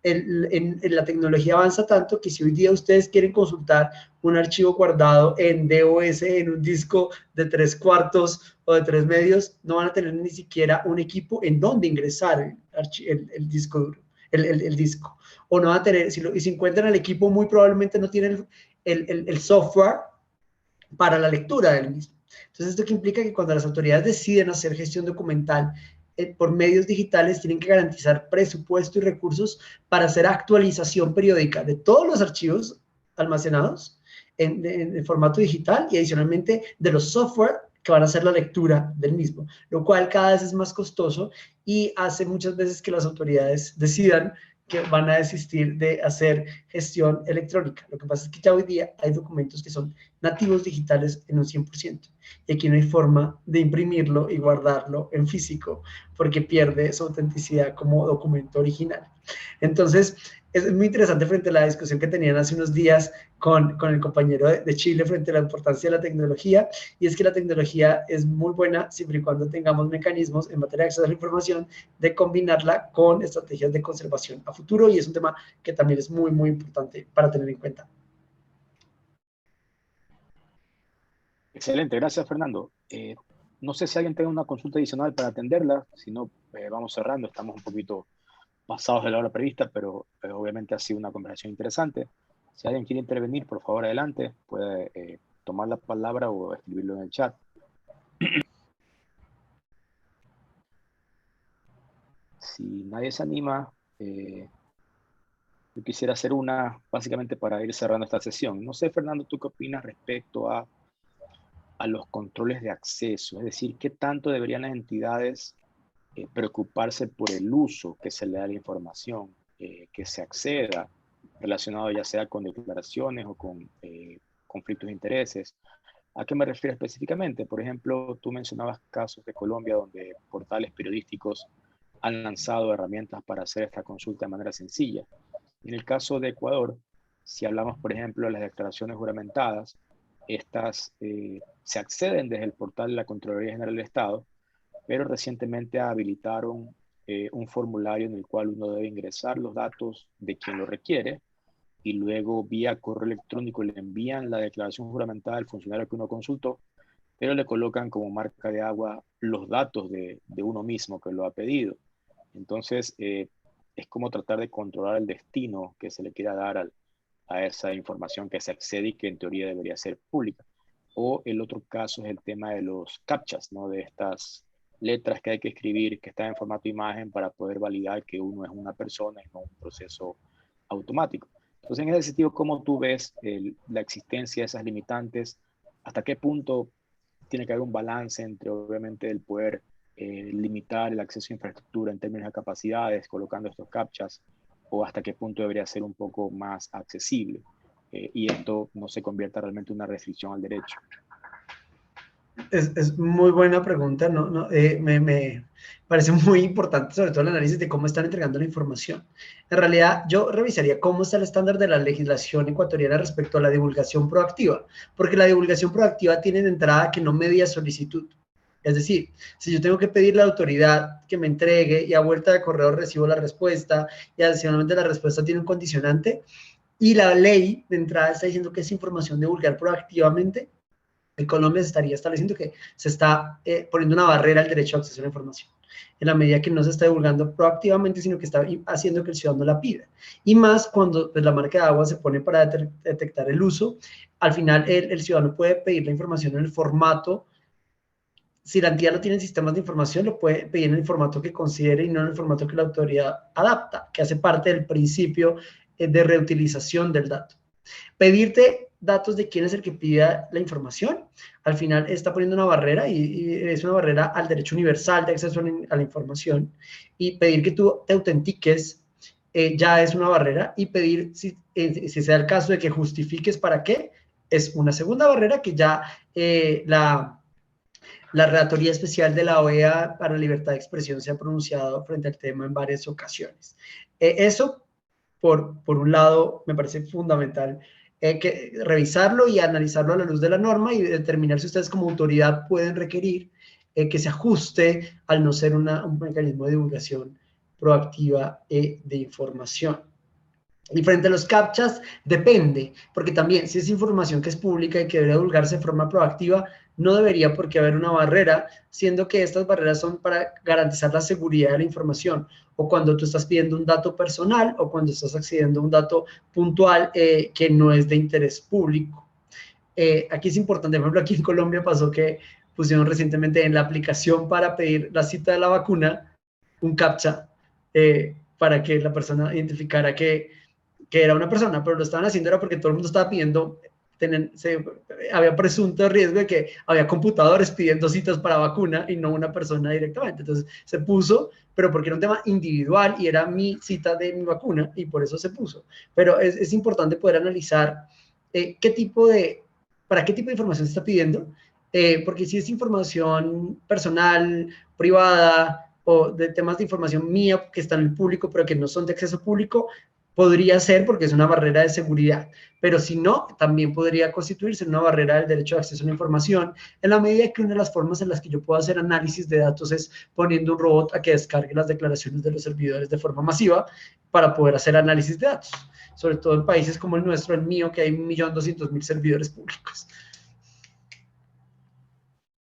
Speaker 3: en la tecnología avanza tanto que si hoy día ustedes quieren consultar un archivo guardado en DOS, en un disco de 3/4 o de 3/2, no van a tener ni siquiera un equipo en donde ingresar el disco duro, el disco. O no van a tener, si encuentran el equipo, muy probablemente no tienen el software para la lectura del mismo. Entonces, esto que implica que cuando las autoridades deciden hacer gestión documental por medios digitales, tienen que garantizar presupuesto y recursos para hacer actualización periódica de todos los archivos almacenados en formato digital y adicionalmente de los software que van a hacer la lectura del mismo, lo cual cada vez es más costoso y hace muchas veces que las autoridades decidan que van a desistir de hacer gestión electrónica. Lo que pasa es que ya hoy día hay documentos que son nativos digitales en un 100%. Y aquí no hay forma de imprimirlo y guardarlo en físico porque pierde su autenticidad como documento original. Entonces, es muy interesante frente a la discusión que tenían hace unos días con el compañero de Chile frente a la importancia de la tecnología, y es que la tecnología es muy buena siempre y cuando tengamos mecanismos en materia de acceso a la información de combinarla con estrategias de conservación a futuro, y es un tema que también es muy, muy importante para tener en cuenta.
Speaker 4: Excelente, gracias Fernando. No sé si alguien tiene una consulta adicional para atenderla, si no, vamos cerrando, estamos un poquito pasados de la hora prevista, pero obviamente ha sido una conversación interesante. Si alguien quiere intervenir, por favor, adelante, puede tomar la palabra o escribirlo en el chat. Si nadie se anima, yo quisiera hacer una, básicamente para ir cerrando esta sesión. No sé, Fernando, ¿tú qué opinas respecto a los controles de acceso? Es decir, ¿qué tanto deberían las entidades preocuparse por el uso que se le da a la información, que se acceda, relacionado ya sea con declaraciones o con conflictos de intereses? ¿A qué me refiero específicamente? Por ejemplo, tú mencionabas casos de Colombia donde portales periodísticos han lanzado herramientas para hacer esta consulta de manera sencilla. En el caso de Ecuador, si hablamos, por ejemplo, de las declaraciones juramentadas, estas se acceden desde el portal de la Contraloría General del Estado, pero recientemente habilitaron un formulario en el cual uno debe ingresar los datos de quien lo requiere y luego vía correo electrónico le envían la declaración juramentada al funcionario que uno consultó, pero le colocan como marca de agua los datos de uno mismo que lo ha pedido. Entonces, es como tratar de controlar el destino que se le quiera dar a esa información que se accede y que en teoría debería ser pública. O el otro caso es el tema de los captchas, ¿no? De estas letras que hay que escribir, que están en formato imagen para poder validar que uno es una persona y no un proceso automático. Entonces, en ese sentido, ¿cómo tú ves la existencia de esas limitantes? ¿Hasta qué punto tiene que haber un balance entre, obviamente, el poder limitar el acceso a infraestructura en términos de capacidades, colocando estos captchas, o hasta qué punto debería ser un poco más accesible y esto no se convierta realmente en una restricción al derecho?
Speaker 3: Es muy buena pregunta, me parece muy importante, sobre todo el análisis de cómo están entregando la información. En realidad, yo revisaría cómo está el estándar de la legislación ecuatoriana respecto a la divulgación proactiva, porque la divulgación proactiva tiene de entrada que no media solicitud. Es decir, si yo tengo que pedirle a la autoridad que me entregue y a vuelta de correo recibo la respuesta y adicionalmente la respuesta tiene un condicionante y la ley de entrada está diciendo que es información divulgar proactivamente, en Colombia se estaría estableciendo que se está poniendo una barrera al derecho a acceso a la información, en la medida que no se está divulgando proactivamente, sino que está haciendo que el ciudadano la pida. Y más cuando pues, la marca de agua se pone para detectar el uso, al final el ciudadano puede pedir la información en el formato. Si la entidad lo tiene en sistemas de información, lo puede pedir en el formato que considere y no en el formato que la autoridad adapta, que hace parte del principio de reutilización del dato. Pedirte datos de quién es el que pida la información, al final está poniendo una barrera y es una barrera al derecho universal de acceso a la información, y pedir que tú te autentiques ya es una barrera, y pedir, si sea el caso de que justifiques para qué, es una segunda barrera que ya la Relatoría Especial de la OEA para la Libertad de Expresión se ha pronunciado frente al tema en varias ocasiones. Eso, por un lado, me parece fundamental que revisarlo y analizarlo a la luz de la norma y determinar si ustedes como autoridad pueden requerir que se ajuste al no ser un mecanismo de divulgación proactiva de información. Y frente a los captchas, depende, porque también si es información que es pública y que debe divulgarse de forma proactiva, no debería por qué haber una barrera, siendo que estas barreras son para garantizar la seguridad de la información, o cuando tú estás pidiendo un dato personal, o cuando estás accediendo a un dato puntual que no es de interés público. Aquí es importante, por ejemplo, aquí en Colombia pasó que pusieron recientemente en la aplicación para pedir la cita de la vacuna, un captcha, para que la persona identificara que era una persona, pero lo estaban haciendo era porque todo el mundo estaba pidiendo había presunto riesgo de que había computadores pidiendo citas para vacuna y no una persona directamente. Entonces se puso, pero porque era un tema individual y era mi cita de mi vacuna y por eso se puso. Pero es importante poder analizar para qué tipo de información se está pidiendo, porque si es información personal, privada o de temas de información mía que están en el público pero que no son de acceso público, podría ser porque es una barrera de seguridad, pero si no, también podría constituirse una barrera del derecho de acceso a la información, en la medida que una de las formas en las que yo puedo hacer análisis de datos es poniendo un robot a que descargue las declaraciones de los servidores de forma masiva para poder hacer análisis de datos, sobre todo en países como el nuestro, el mío, que hay 1.200.000 servidores públicos.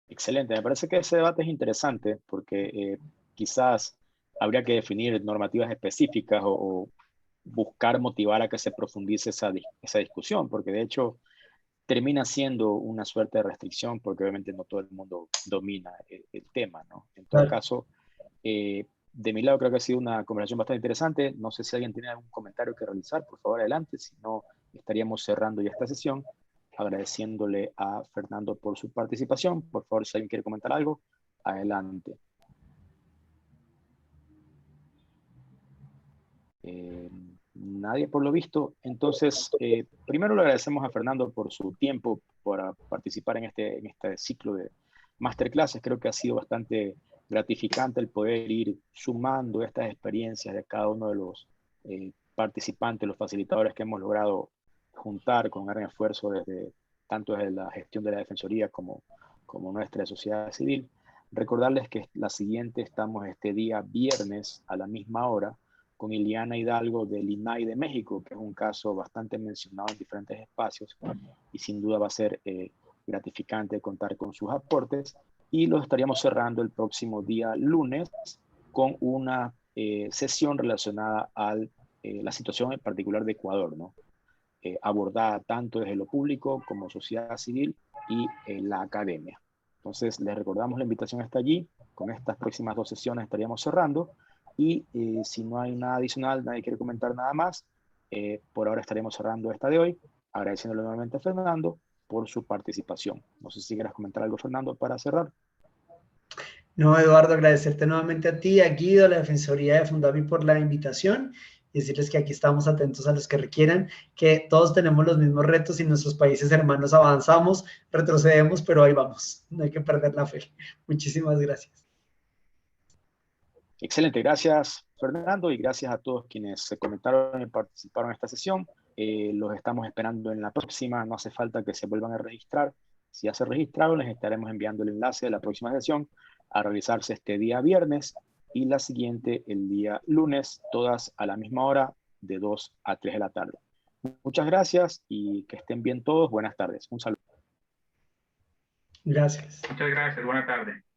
Speaker 4: Excelente, me parece que ese debate es interesante porque quizás habría que definir normativas específicas o buscar motivar a que se profundice esa discusión, porque de hecho termina siendo una suerte de restricción porque obviamente no todo el mundo domina el tema, ¿no? En todo caso, de mi lado creo que ha sido una conversación bastante interesante. No sé si alguien tiene algún comentario que realizar, por favor adelante, si no estaríamos cerrando ya esta sesión, agradeciéndole a Fernando por su participación. Por favor, si alguien quiere comentar algo, adelante. Nadie por lo visto. Entonces, primero le agradecemos a Fernando por su tiempo para participar en este ciclo de masterclasses. Creo que ha sido bastante gratificante el poder ir sumando estas experiencias de cada uno de los participantes, los facilitadores que hemos logrado juntar con gran esfuerzo tanto desde la gestión de la Defensoría como nuestra sociedad civil. Recordarles que la siguiente estamos este día viernes a la misma hora con Ileana Hidalgo del INAI de México, que es un caso bastante mencionado en diferentes espacios y sin duda va a ser gratificante contar con sus aportes. Y los estaríamos cerrando el próximo día lunes con una sesión relacionada a la situación en particular de Ecuador, ¿no? Abordada tanto desde lo público como sociedad civil y la academia. Entonces, les recordamos la invitación hasta allí. Con estas próximas 2 sesiones estaríamos cerrando. Y si no hay nada adicional, nadie quiere comentar nada más, por ahora estaremos cerrando esta de hoy, agradeciéndole nuevamente a Fernando por su participación. No sé si quieras comentar algo, Fernando, para cerrar.
Speaker 3: No, Eduardo, agradecerte nuevamente a ti, a Guido, a la Defensoría de Fundami por la invitación y decirles que aquí estamos atentos a los que requieran, que todos tenemos los mismos retos y nuestros países hermanos avanzamos, retrocedemos, pero ahí vamos, no hay que perder la fe. Muchísimas gracias.
Speaker 4: Excelente, gracias Fernando y gracias a todos quienes se conectaron y participaron en esta sesión. Los estamos esperando en la próxima, no hace falta que se vuelvan a registrar. Si ya se registraron, les estaremos enviando el enlace de la próxima sesión a realizarse este día viernes y la siguiente el día lunes, todas a la misma hora de 2 a 3 de la tarde. Muchas gracias y que estén bien todos. Buenas tardes. Un saludo.
Speaker 3: Gracias.
Speaker 2: Muchas gracias. Buenas tardes.